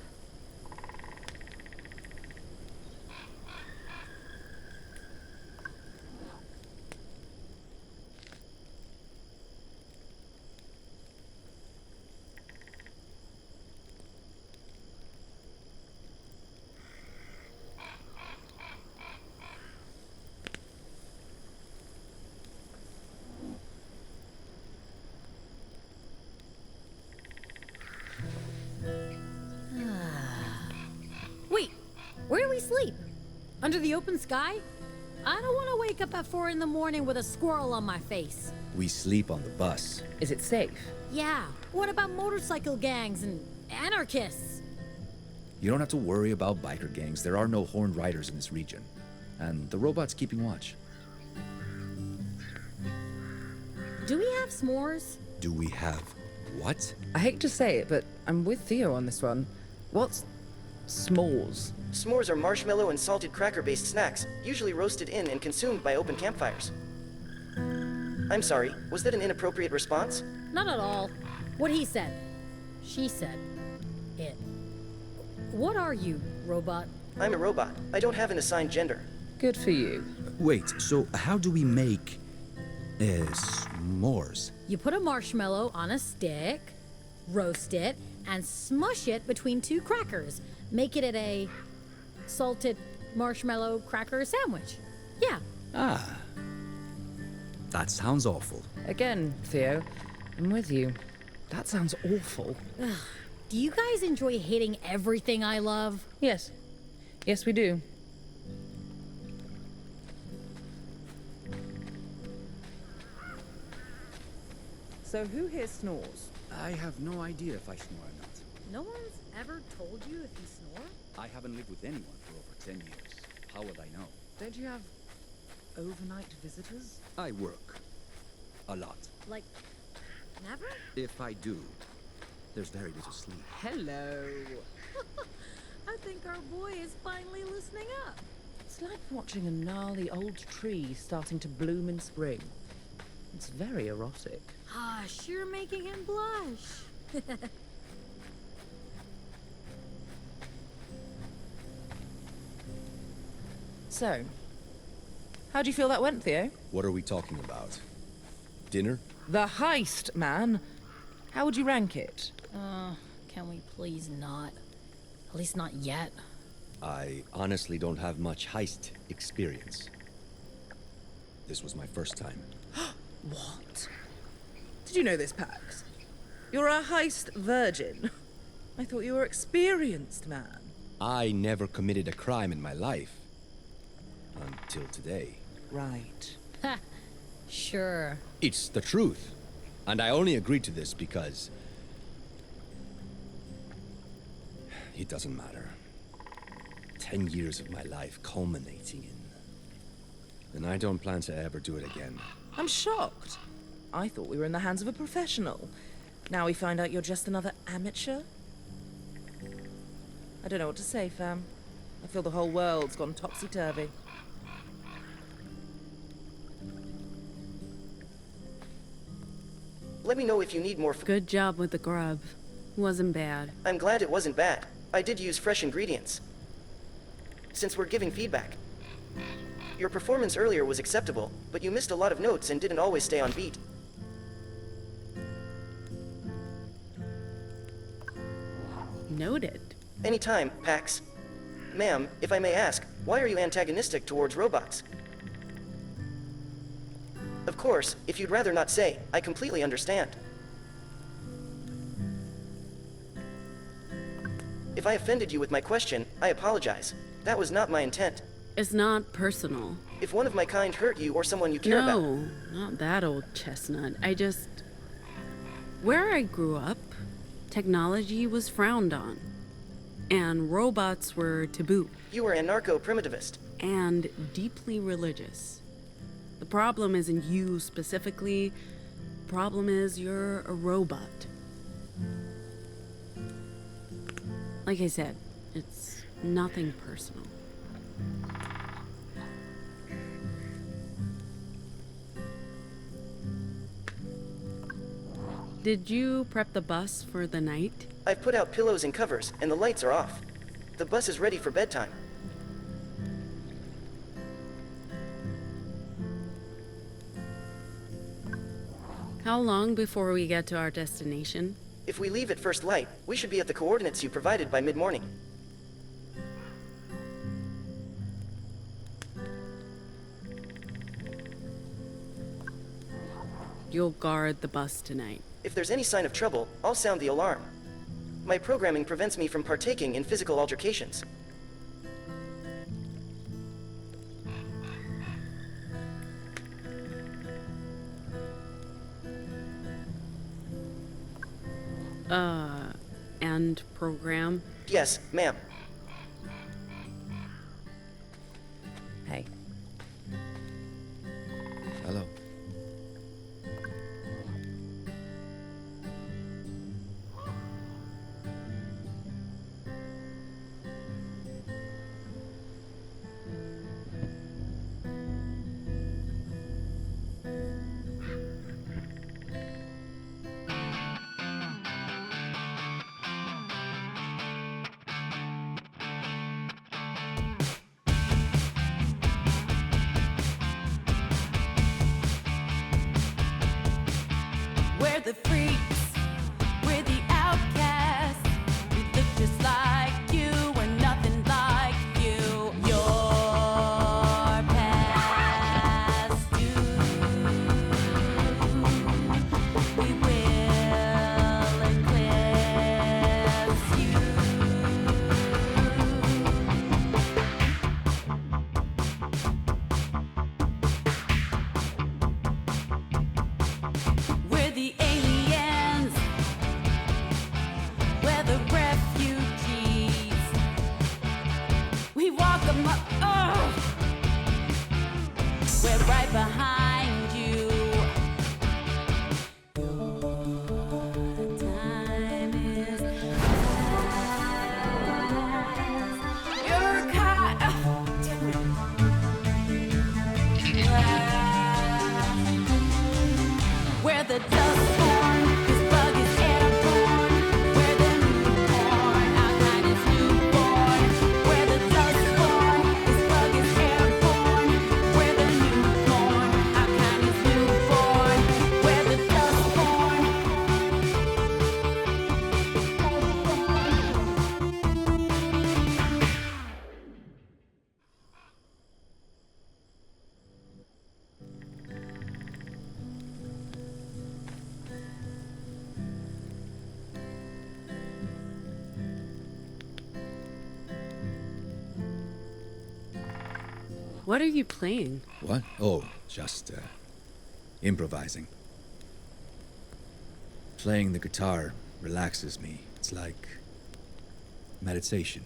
Wait, where do we sleep? Under the open sky? I don't want to wake up at 4 in the morning with a squirrel on my face. We sleep on the bus. Is it safe? Yeah, what about motorcycle gangs and anarchists? You don't have to worry about biker gangs. There are no horned riders in this region. And the robot's keeping watch. Do we have s'mores? Do we have what? I hate to say it, but I'm with Theo on this one. What's s'mores? S'mores are marshmallow and salted cracker-based snacks, usually roasted in and consumed by open campfires. I'm sorry, was that an inappropriate response? Not at all. What he said. She said. It. What are you, robot? I'm a robot. I don't have an assigned gender. Good for you. Wait, so how do we make s'mores? You put a marshmallow on a stick, roast it, and smush it between 2 crackers. Make it a salted marshmallow cracker sandwich. Yeah. Ah. That sounds awful. Again, Theo, I'm with you. That sounds awful. Do you guys enjoy hating everything I love? Yes. Yes, we do. So who here snores? I have no idea if I snore or not. No one's ever told you if you snore? I haven't lived with anyone for over 10 years. How would I know? Don't you have overnight visitors? I work. A lot. Like, never? If I do, there's very little sleep. Hello. I think our boy is finally listening up. It's like watching a gnarly old tree starting to bloom in spring. It's very erotic. Hush, you're making him blush. So, how do you feel that went, Theo? What are we talking about? Dinner? The heist, man. How would you rank it? Can we please not? At least not yet. I honestly don't have much heist experience. This was my first time. What? Did you know this, Pax? You're a heist virgin. I thought you were experienced, man. I never committed a crime in my life. Until today. Right. Ha! Sure. It's the truth. And I only agreed to this because... it doesn't matter. 10 years of my life culminating in... and I don't plan to ever do it again. I'm shocked. I thought we were in the hands of a professional. Now we find out you're just another amateur? I don't know what to say, fam. I feel the whole world's gone topsy-turvy. Let me know if you need more Good job with the grub. Wasn't bad. I'm glad it wasn't bad. I did use fresh ingredients. Since we're giving feedback. Your performance earlier was acceptable, but you missed a lot of notes and didn't always stay on beat. Noted. Anytime, Pax. Ma'am, if I may ask, why are you antagonistic towards robots? Of course, if you'd rather not say, I completely understand. If I offended you with my question, I apologize. That was not my intent. It's not personal. If one of my kind hurt you or someone you care about... No, not that old chestnut. Where I grew up, technology was frowned on. And robots were taboo. You were anarcho-primitivist. And deeply religious. The problem isn't you specifically. The problem is you're a robot. Like I said, it's nothing personal. Did you prep the bus for the night? I've put out pillows and covers, and the lights are off. The bus is ready for bedtime. How long before we get to our destination? If we leave at first light, we should be at the coordinates you provided by mid-morning. You'll guard the bus tonight. If there's any sign of trouble, I'll sound the alarm. My programming prevents me from partaking in physical altercations. And program? Yes, ma'am. Hey. Hello. We're the freaks, we're the outcasts. We look just like you, we're nothing like you. Your past due. We will eclipse you. We're the aliens. We're the refugees. We walk amok. Oh! We're right behind you. Your time is past. You're caught. We're the Dustborn, this bug is airborne. We're the newborn, our kind is newborn. We're the Dustborn, this bug is airborne. We're the newborn, our kind is newborn. We're the Dustborn. What are you playing? What? Oh, just, improvising. Playing the guitar relaxes me. It's like meditation.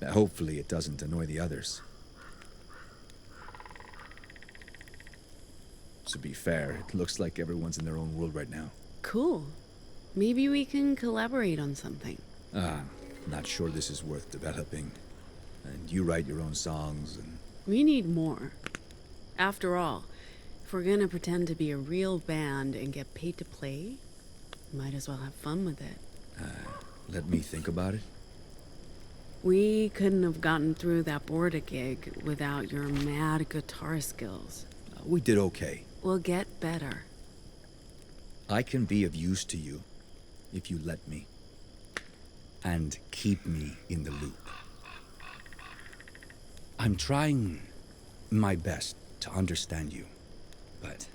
Hopefully it doesn't annoy the others. To be fair, it looks like everyone's in their own world right now. Cool. Maybe we can collaborate on something. Not sure this is worth developing. And you write your own songs and... We need more. After all, if If we're gonna pretend to be a real band and get paid to play, might as well have fun with it. Let me think about it. We couldn't have gotten through that Borda gig without your mad guitar skills. We did okay. We'll get better. I can be of use to you if you let me. And keep me in the loop. I'm trying my best to understand you, but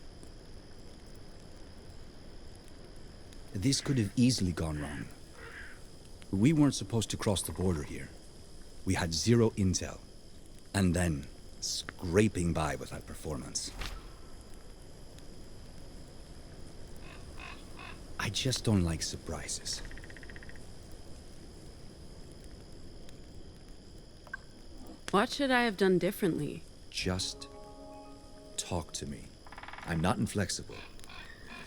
this could have easily gone wrong. We weren't supposed to cross the border here. We had zero intel, and then scraping by without performance. I just don't like surprises. What should I have done differently? Just talk to me. I'm not inflexible.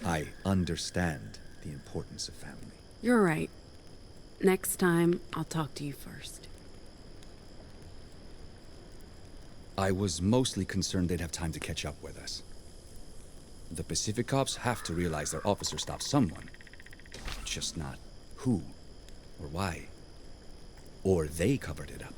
I understand the importance of family. You're right. Next time, I'll talk to you first. I was mostly concerned they'd have time to catch up with us. The Pacific cops have to realize their officer stopped someone. Just not who or why. Or they covered it up.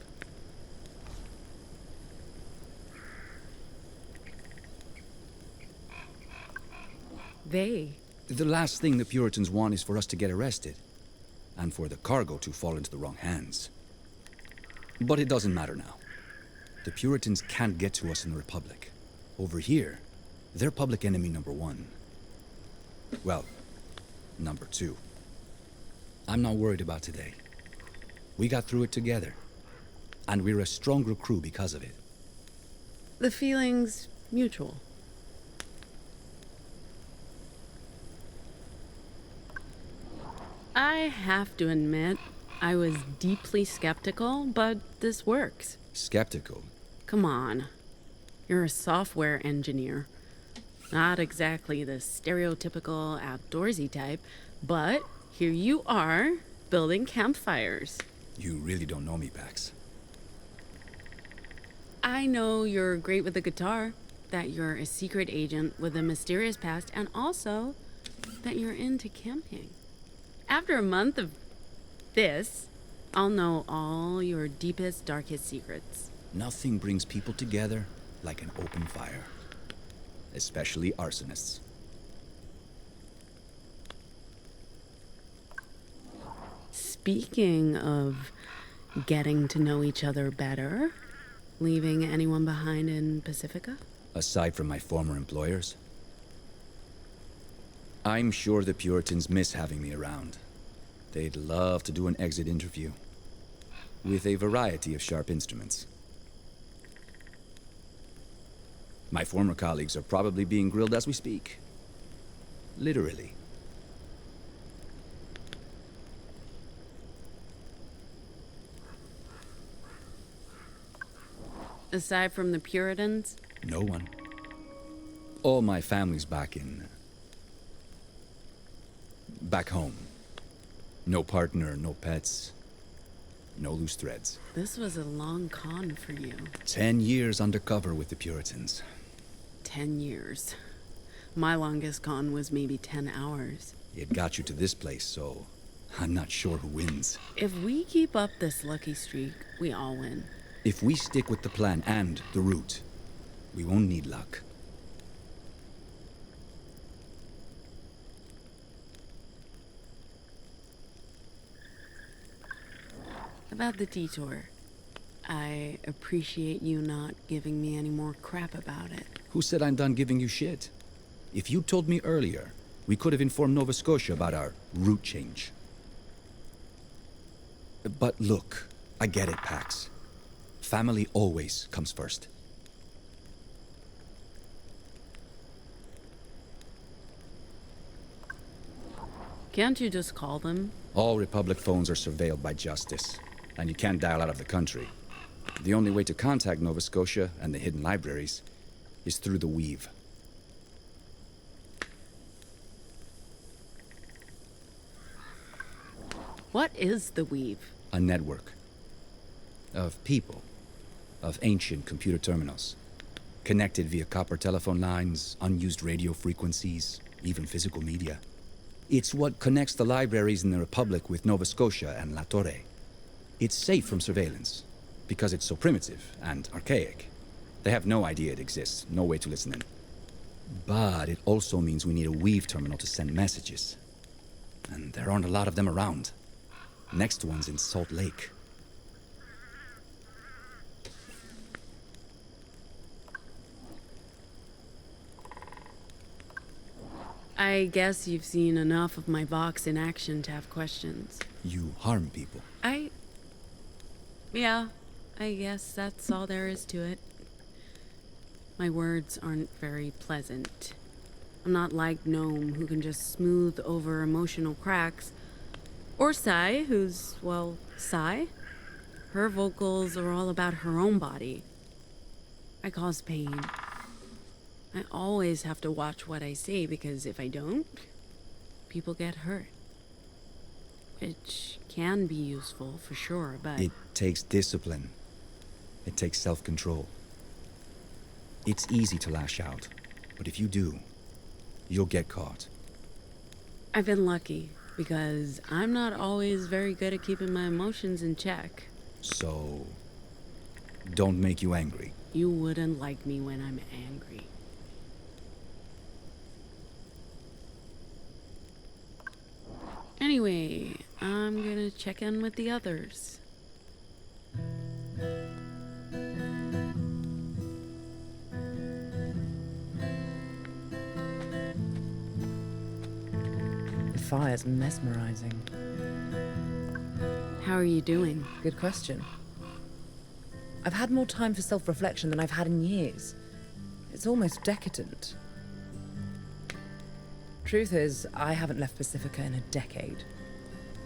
They? The last thing the Puritans want is for us to get arrested. And for the cargo to fall into the wrong hands. But it doesn't matter now. The Puritans can't get to us in the Republic. Over here, they're public enemy number 1. Well, number 2. I'm not worried about today. We got through it together. And we're a stronger crew because of it. The feeling's mutual. I have to admit, I was deeply skeptical, but this works. Skeptical? Come on. You're a software engineer. Not exactly the stereotypical outdoorsy type, but here you are, building campfires. You really don't know me, Pax. I know you're great with the guitar, that you're a secret agent with a mysterious past, and also that you're into camping. After a month of this, I'll know all your deepest, darkest secrets. Nothing brings people together like an open fire. Especially arsonists. Speaking of getting to know each other better, leaving anyone behind in Pacifica? Aside from my former employers? I'm sure the Puritans miss having me around. They'd love to do an exit interview. With a variety of sharp instruments. My former colleagues are probably being grilled as we speak. Literally. Aside from the Puritans? No one. All my family's back home. No partner, no pets, no loose threads. This was a long con for you. 10 years undercover with the Puritans. 10 years. My longest con was maybe 10 hours. It got you to this place, so I'm not sure who wins. If we keep up this lucky streak, we all win. If we stick with the plan and the route, we won't need luck. About the detour, I appreciate you not giving me any more crap about it. Who said I'm done giving you shit? If you told me earlier, we could have informed Nova Scotia about our route change. But look, I get it, Pax. Family always comes first. Can't you just call them? All Republic phones are surveilled by Justice, and you can't dial out of the country. The only way to contact Nova Scotia and the hidden libraries is through the Weave. What is the Weave? A network of people, of ancient computer terminals. Connected via copper telephone lines, unused radio frequencies, even physical media. It's what connects the libraries in the Republic with Nova Scotia and La Torre. It's safe from surveillance, because it's so primitive and archaic. They have no idea it exists, no way to listen in. But it also means we need a weave terminal to send messages. And there aren't a lot of them around. Next one's in Salt Lake. I guess you've seen enough of my Vox in action to have questions. You harm people. Yeah, I guess that's all there is to it. My words aren't very pleasant. I'm not like Gnome, who can just smooth over emotional cracks. Or Sai, who's, well, Sai. Her vocals are all about her own body. I cause pain. I always have to watch what I say, because if I don't, people get hurt. Which can be useful, for sure, but... It takes discipline. It takes self-control. It's easy to lash out, but if you do, you'll get caught. I've been lucky, because I'm not always very good at keeping my emotions in check. So, don't make you angry. You wouldn't like me when I'm angry. Anyway, I'm gonna check in with the others. The fire's mesmerizing. How are you doing? Good question. I've had more time for self-reflection than I've had in years. It's almost decadent. Truth is, I haven't left Pacifica in a decade.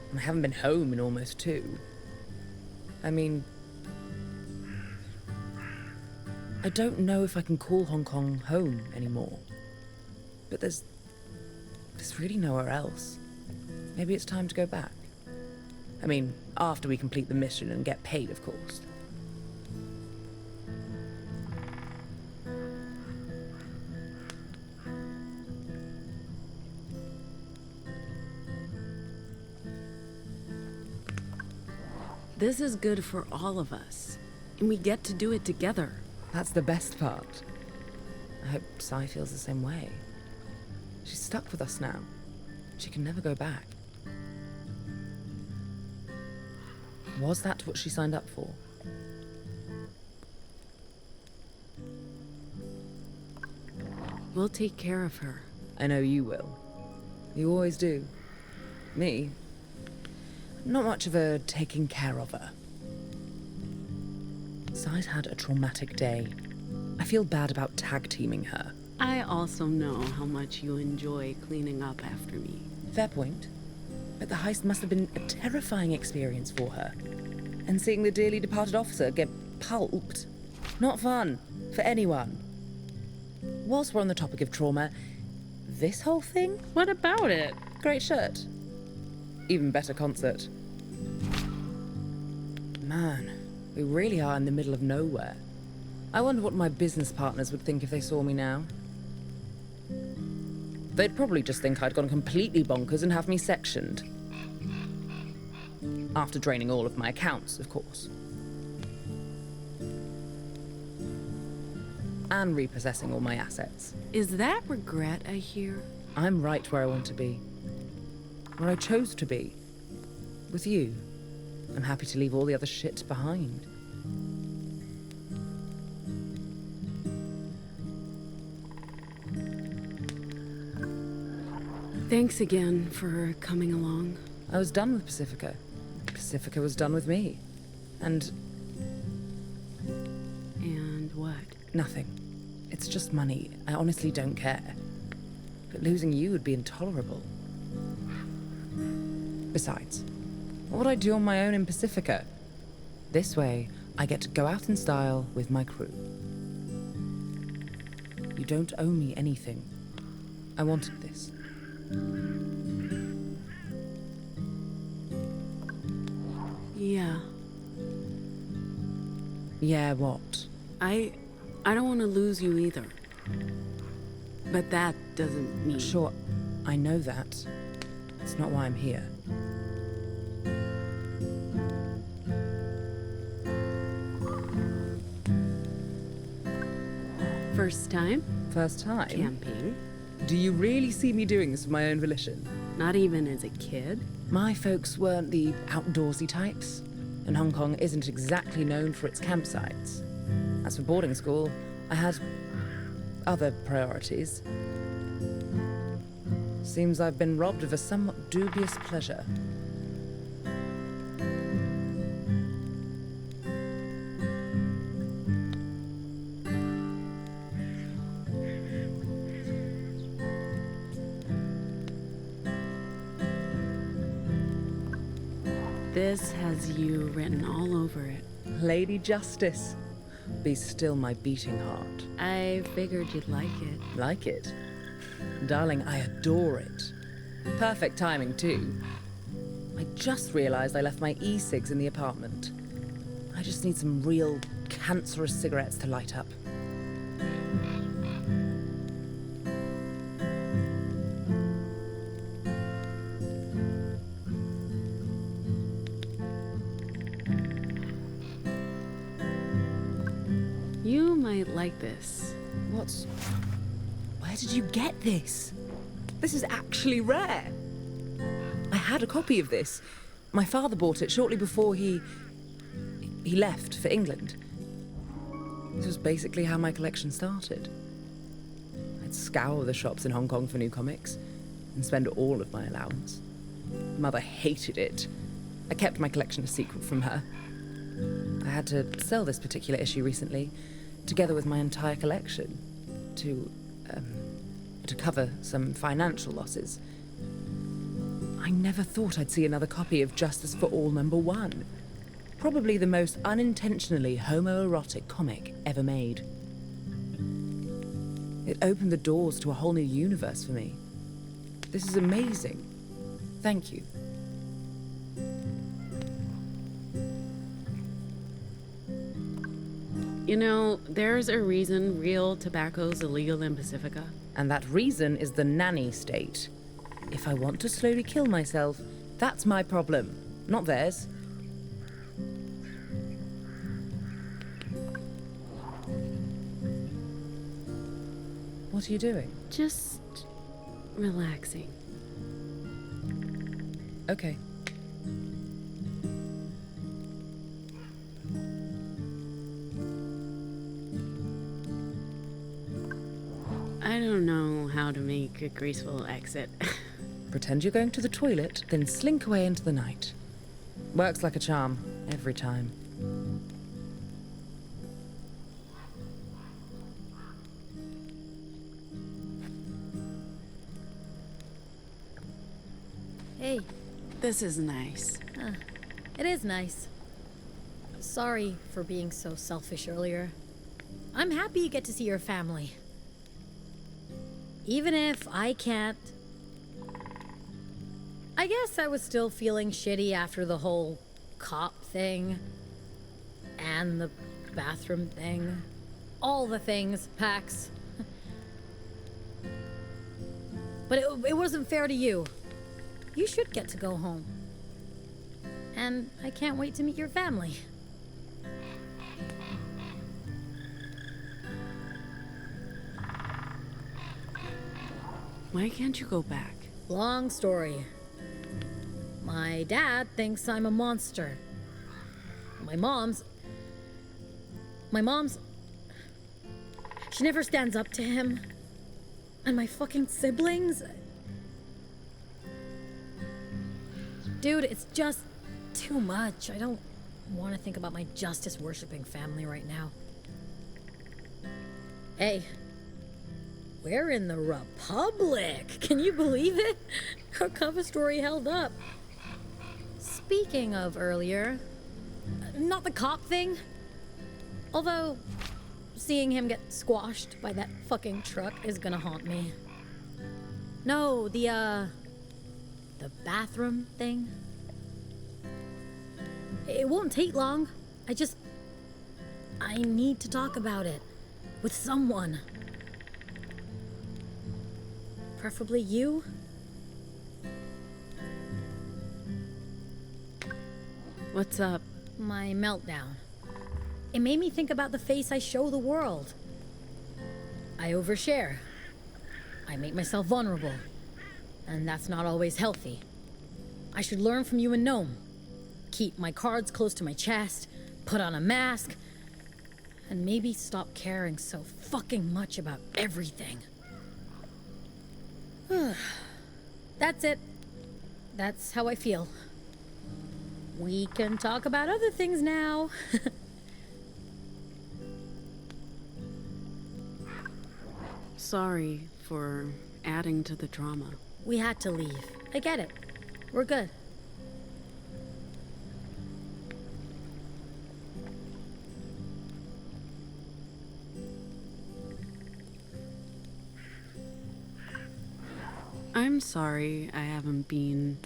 And I haven't been home in almost 2. I mean... I don't know if I can call Hong Kong home anymore. But there's really nowhere else. Maybe it's time to go back. I mean, after we complete the mission and get paid, of course. This is good for all of us, and we get to do it together. That's the best part. I hope Sai feels the same way. She's stuck with us now. She can never go back. Was that what she signed up for? We'll take care of her. I know you will. You always do. Me? Not much of a taking care of her. Sai's had a traumatic day. I feel bad about tag-teaming her. I also know how much you enjoy cleaning up after me. Fair point. But the heist must have been a terrifying experience for her. And seeing the dearly departed officer get pulped, not fun for anyone. Whilst we're on the topic of trauma, this whole thing? What about it? Great shirt. Even better concert. Man, we really are in the middle of nowhere. I wonder what my business partners would think if they saw me now. They'd probably just think I'd gone completely bonkers and have me sectioned. After draining all of my accounts, of course. And repossessing all my assets. Is that regret I hear? I'm right where I want to be. Where I chose to be. With you. I'm happy to leave all the other shit behind. Thanks again for coming along. I was done with Pacifica. Pacifica was done with me. And what? Nothing. It's just money. I honestly don't care. But losing you would be intolerable. Besides, what would I do on my own in Pacifica? This way, I get to go out in style with my crew. You don't owe me anything. I wanted this. Yeah. Yeah, what? I I don't want to lose you either. But that doesn't mean... Sure, I know that. It's not why I'm here. First time? First time? Camping. Do you really see me doing this of my own volition? Not even as a kid? My folks weren't the outdoorsy types, and Hong Kong isn't exactly known for its campsites. As for boarding school, I had other priorities. Seems I've been robbed of a somewhat dubious pleasure. This has you written all over it. Lady Justice. Be still my beating heart. I figured you'd like it. Like it? Darling, I adore it. Perfect timing, too. I just realized I left my e-cigs in the apartment. I just need some real cancerous cigarettes to light up. You might like this. Where did you get this? This is actually rare. I had a copy of this. My father bought it shortly before he left for England. This was basically how my collection started. I'd scour the shops in Hong Kong for new comics and spend all of my allowance. Mother hated it. I kept my collection a secret from her. I had to sell this particular issue recently, together with my entire collection, to cover some financial losses. I never thought I'd see another copy of Justice for All #1. Probably the most unintentionally homoerotic comic ever made. It opened the doors to a whole new universe for me. This is amazing. Thank you. You know, there's a reason real tobacco's illegal in Pacifica. And that reason is the nanny state. If I want to slowly kill myself, that's my problem, not theirs. What are you doing? Just relaxing. Okay. I don't know how to make a graceful exit. Pretend you're going to the toilet, then slink away into the night. Works like a charm, every time. Hey. This is nice. It is nice. Sorry for being so selfish earlier. I'm happy you get to see your family. Even if I can't... I guess I was still feeling shitty after the whole cop thing. And the bathroom thing. All the things, Pax. But it wasn't fair to you. You should get to go home. And I can't wait to meet your family. Why can't you go back? Long story. My dad thinks I'm a monster. My mom's... She never stands up to him. And my fucking siblings... Dude, it's just too much. I don't want to think about my justice-worshipping family right now. Hey. We're in the Republic! Can you believe it? Our cover story held up. Speaking of earlier, not the cop thing. Although, seeing him get squashed by that fucking truck is gonna haunt me. No, the bathroom thing. It won't take long. I need to talk about it. With someone. Preferably you. What's up? My meltdown. It made me think about the face I show the world. I overshare. I make myself vulnerable. And that's not always healthy. I should learn from you and Gnome. Keep my cards close to my chest, put on a mask, and maybe stop caring so fucking much about everything. That's it. That's how I feel. We can talk about other things now. Sorry for adding to the drama. We had to leave. I get it. We're good. I'm sorry I haven't been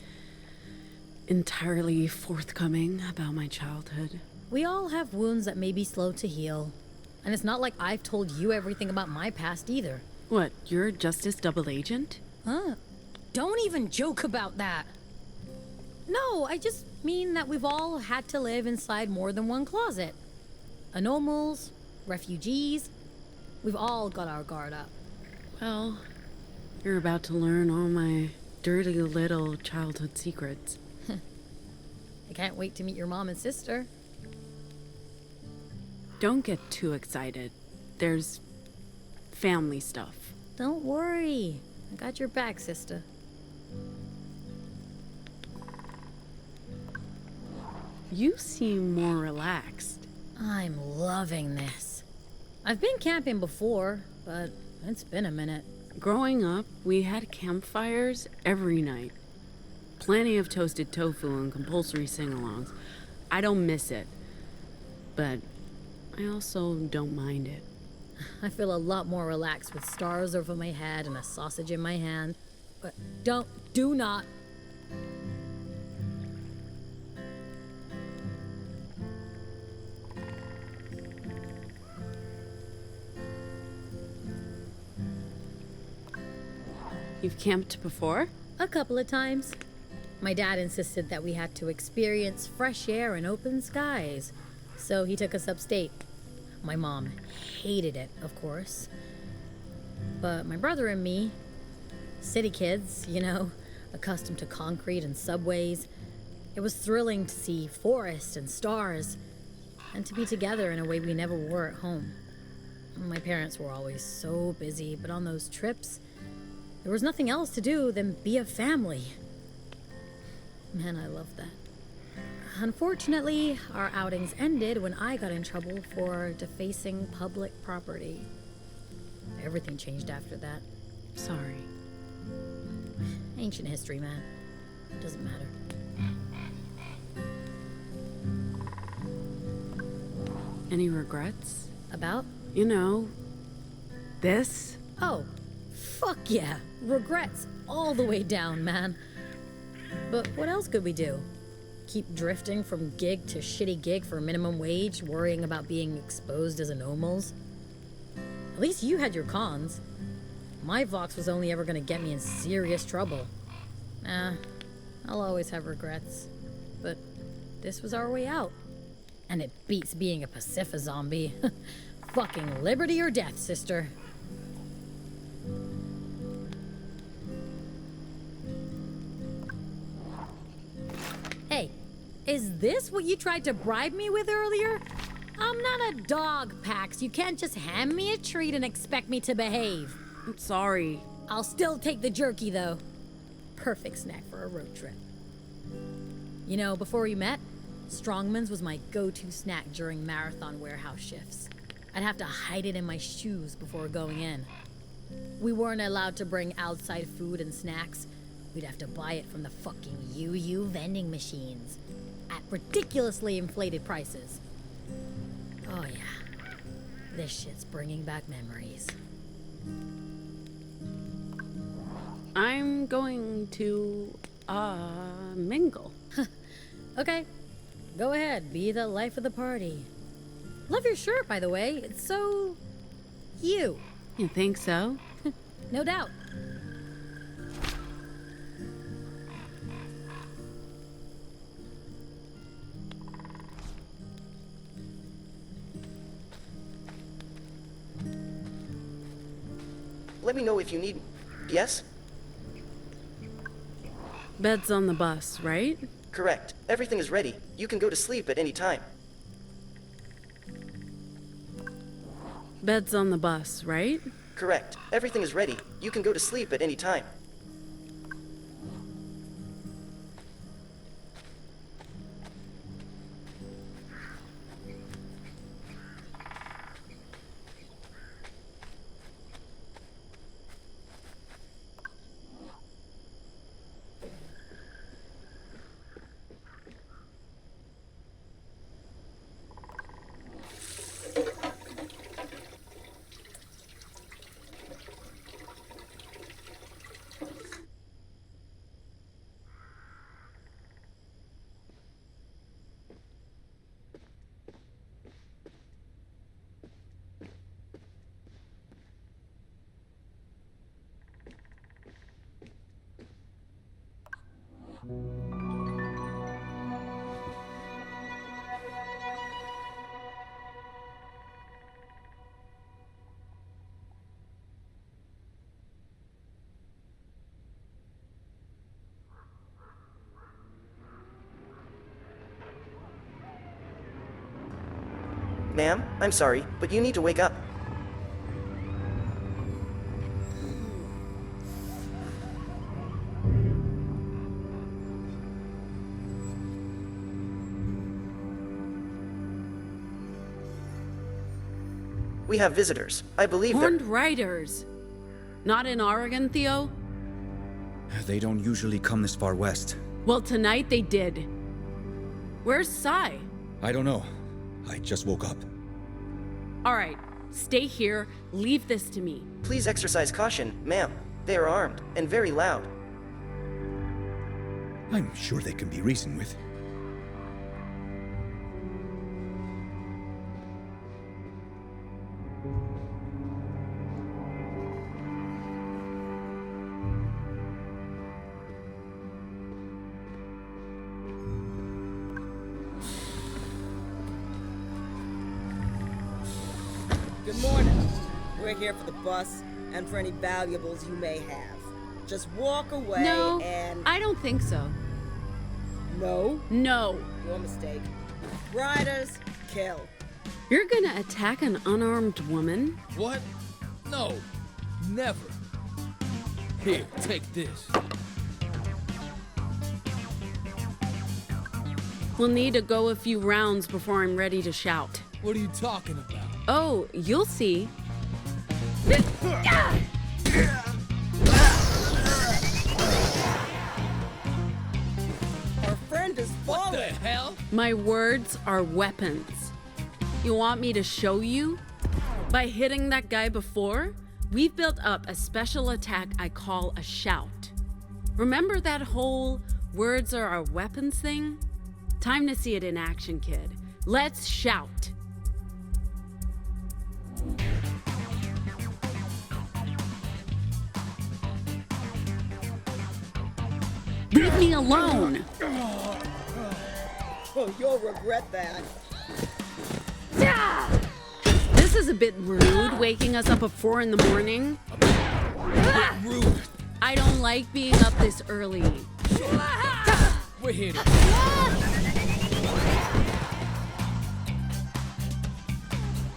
entirely forthcoming about my childhood. We all have wounds that may be slow to heal. And it's not like I've told you everything about my past either. What, you're a Justice double agent? Huh? Don't even joke about that. No, I just mean that we've all had to live inside more than one closet. Anomals, refugees. We've all got our guard up. Well, you're about to learn all my dirty little childhood secrets. I can't wait to meet your mom and sister. Don't get too excited. There's family stuff. Don't worry. I got your back, sister. You seem more relaxed. I'm loving this. I've been camping before, but it's been a minute. Growing up, we had campfires every night. Plenty of toasted tofu and compulsory sing-alongs. I don't miss it, but I also don't mind it. I feel a lot more relaxed with stars over my head and a sausage in my hand. But do not. You've camped before? A couple of times. My dad insisted that we had to experience fresh air and open skies, so he took us upstate. My mom hated it, of course. But my brother and me, city kids, you know, accustomed to concrete and subways, it was thrilling to see forests and stars, and to be together in a way we never were at home. My parents were always so busy, but on those trips, there was nothing else to do than be a family. Man, I love that. Unfortunately, our outings ended when I got in trouble for defacing public property. Everything changed after that. Sorry. Ancient history, man. Doesn't matter. Any regrets? About? You know, this? Oh, fuck yeah. Regrets all the way down, man. But what else could we do? Keep drifting from gig to shitty gig for minimum wage, worrying about being exposed as anomals? At least you had your cons. My Vox was only ever gonna get me in serious trouble. Nah, I'll always have regrets. But this was our way out. And it beats being a Pacific zombie. Fucking liberty or death, sister. Hey, is this what you tried to bribe me with earlier? I'm not a dog, Pax. You can't just hand me a treat and expect me to behave. I'm sorry. I'll still take the jerky, though. Perfect snack for a road trip. You know, before we met, Strongman's was my go-to snack during marathon warehouse shifts. I'd have to hide it in my shoes before going in. We weren't allowed to bring outside food and snacks. We'd have to buy it from the fucking UU vending machines at ridiculously inflated prices. Oh yeah, this shit's bringing back memories. I'm going to, mingle. Okay, go ahead, be the life of the party. Love your shirt, by the way. It's so you. You think so? No doubt. Let me know if you need... Yes? Bed's on the bus, right? Correct. Everything is ready. You can go to sleep at any time. Bed's on the bus, right? Correct. Everything is ready. You can go to sleep at any time. Ma'am, I'm sorry, but you need to wake up. We have visitors. I believe Horned riders. Not in Oregon, Theo? They don't usually come this far west. Well, tonight they did. Where's Sai? I don't know. I just woke up. All right, stay here. Leave this to me. Please exercise caution, ma'am. They are armed and very loud. I'm sure they can be reasoned with. Good morning. We're here for the bus and for any valuables you may have. Just walk away No, and... I don't think so. No? No. Your mistake. Riders, kill. You're gonna attack an unarmed woman? What? No. Never. Here, take this. We'll need to go a few rounds before I'm ready to shout. What are you talking about? Oh, you'll see. Our friend is falling. What the hell? My words are weapons. You want me to show you? By hitting that guy before, we've built up a special attack I call a shout. Remember that whole words are our weapons thing? Time to see it in action, kid. Let's shout. Leave me alone! Oh, you'll regret that. This is a bit rude, waking us up at 4 in the morning. Rude. I don't like being up this early. We're here.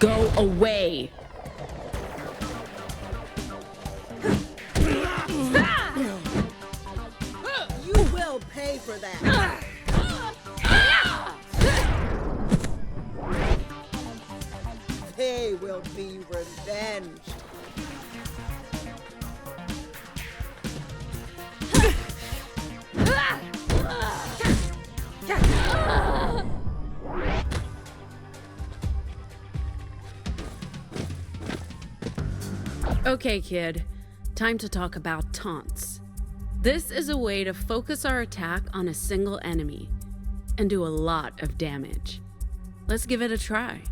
Go away. You will pay for that. They will be revenged. Okay, kid. Time to talk about taunts. This is a way to focus our attack on a single enemy and do a lot of damage. Let's give it a try.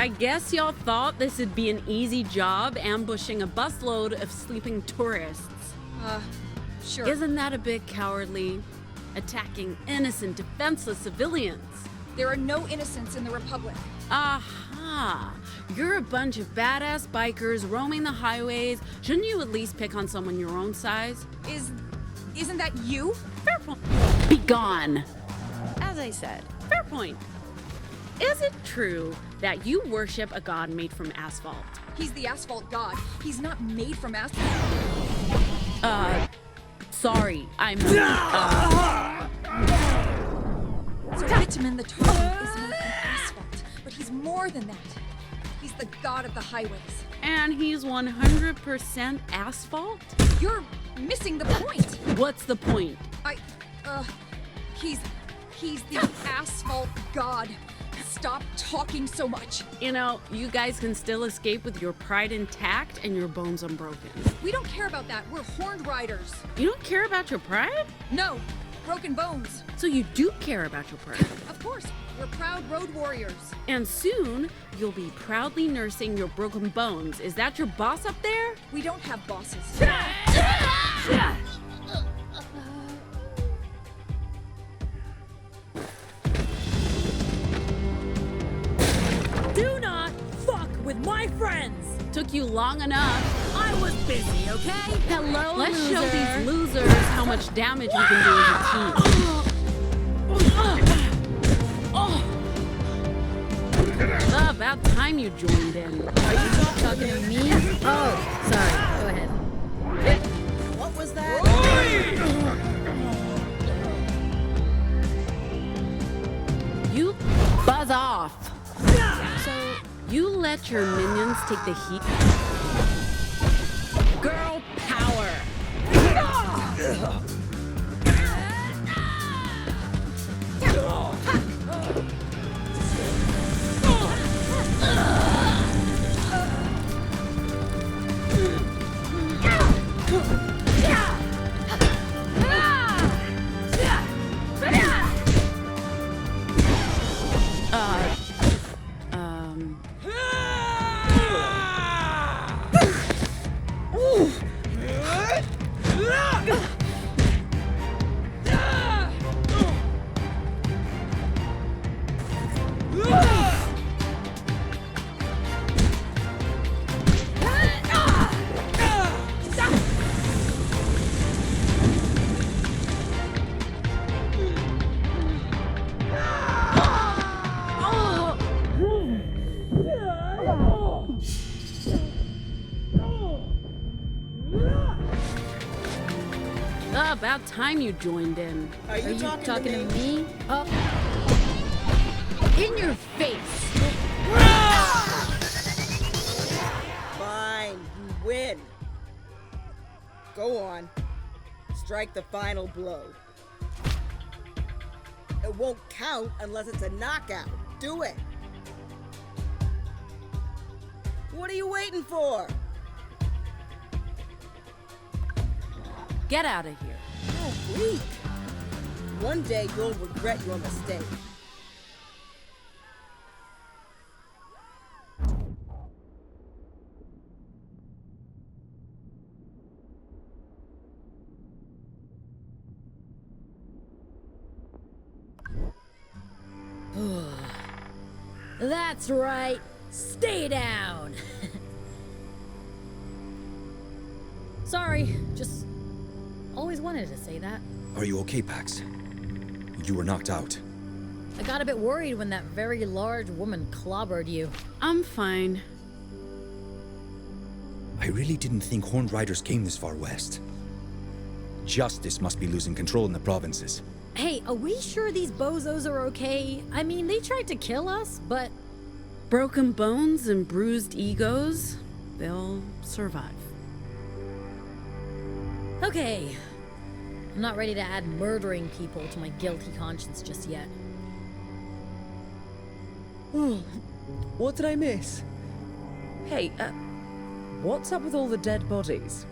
I guess y'all thought this would be an easy job ambushing a busload of sleeping tourists. Sure. Isn't that a bit cowardly? Attacking innocent, defenseless civilians. There are no innocents in the Republic. Aha! You're a bunch of badass bikers roaming the highways. Shouldn't you at least pick on someone your own size? Isn't that you? Fair point. Be gone. As I said, fair point. Is it true that you worship a god made from asphalt? He's the asphalt god. He's not made from asphalt. Sorry, I'm... So bitumen the tar is made from asphalt, but he's more than that. He's the god of the highways. And he's 100% asphalt? You're missing the point. What's the point? He's the asphalt god. Stop talking so much. You know, you guys can still escape with your pride intact and your bones unbroken. We don't care about that. We're horned riders. You don't care about your pride? No, broken bones. So you do care about your pride. Of course, we're proud road warriors. And soon, you'll be proudly nursing your broken bones. Is that your boss up there? We don't have bosses. Do not fuck with my friends! Took you long enough. I was busy, okay? Hello, Let's loser. show these losers how much damage we can do as a team. About time you joined in. Are you talking to me? Oh, sorry. Go ahead. What was that? You buzz off. So you let your minions take the heat. Girl power. About time you joined in. Are you talking to me? Oh. In your face! Fine, you win. Go on. Strike the final blow. It won't count unless it's a knockout. Do it. What are you waiting for? Get out of here. Oh, weak. One day you'll regret your mistake. That's right. Stay down. Sorry, just always wanted to say that. Are you okay, Pax? You were knocked out. I got a bit worried when that very large woman clobbered you. I'm fine. I really didn't think Horned Riders came this far west. Justice must be losing control in the provinces. Hey, are we sure these bozos are okay? I mean, they tried to kill us, but... Broken bones and bruised egos, they'll survive. Okay. I'm not ready to add murdering people to my guilty conscience just yet. What did I miss? Hey, what's up with all the dead bodies?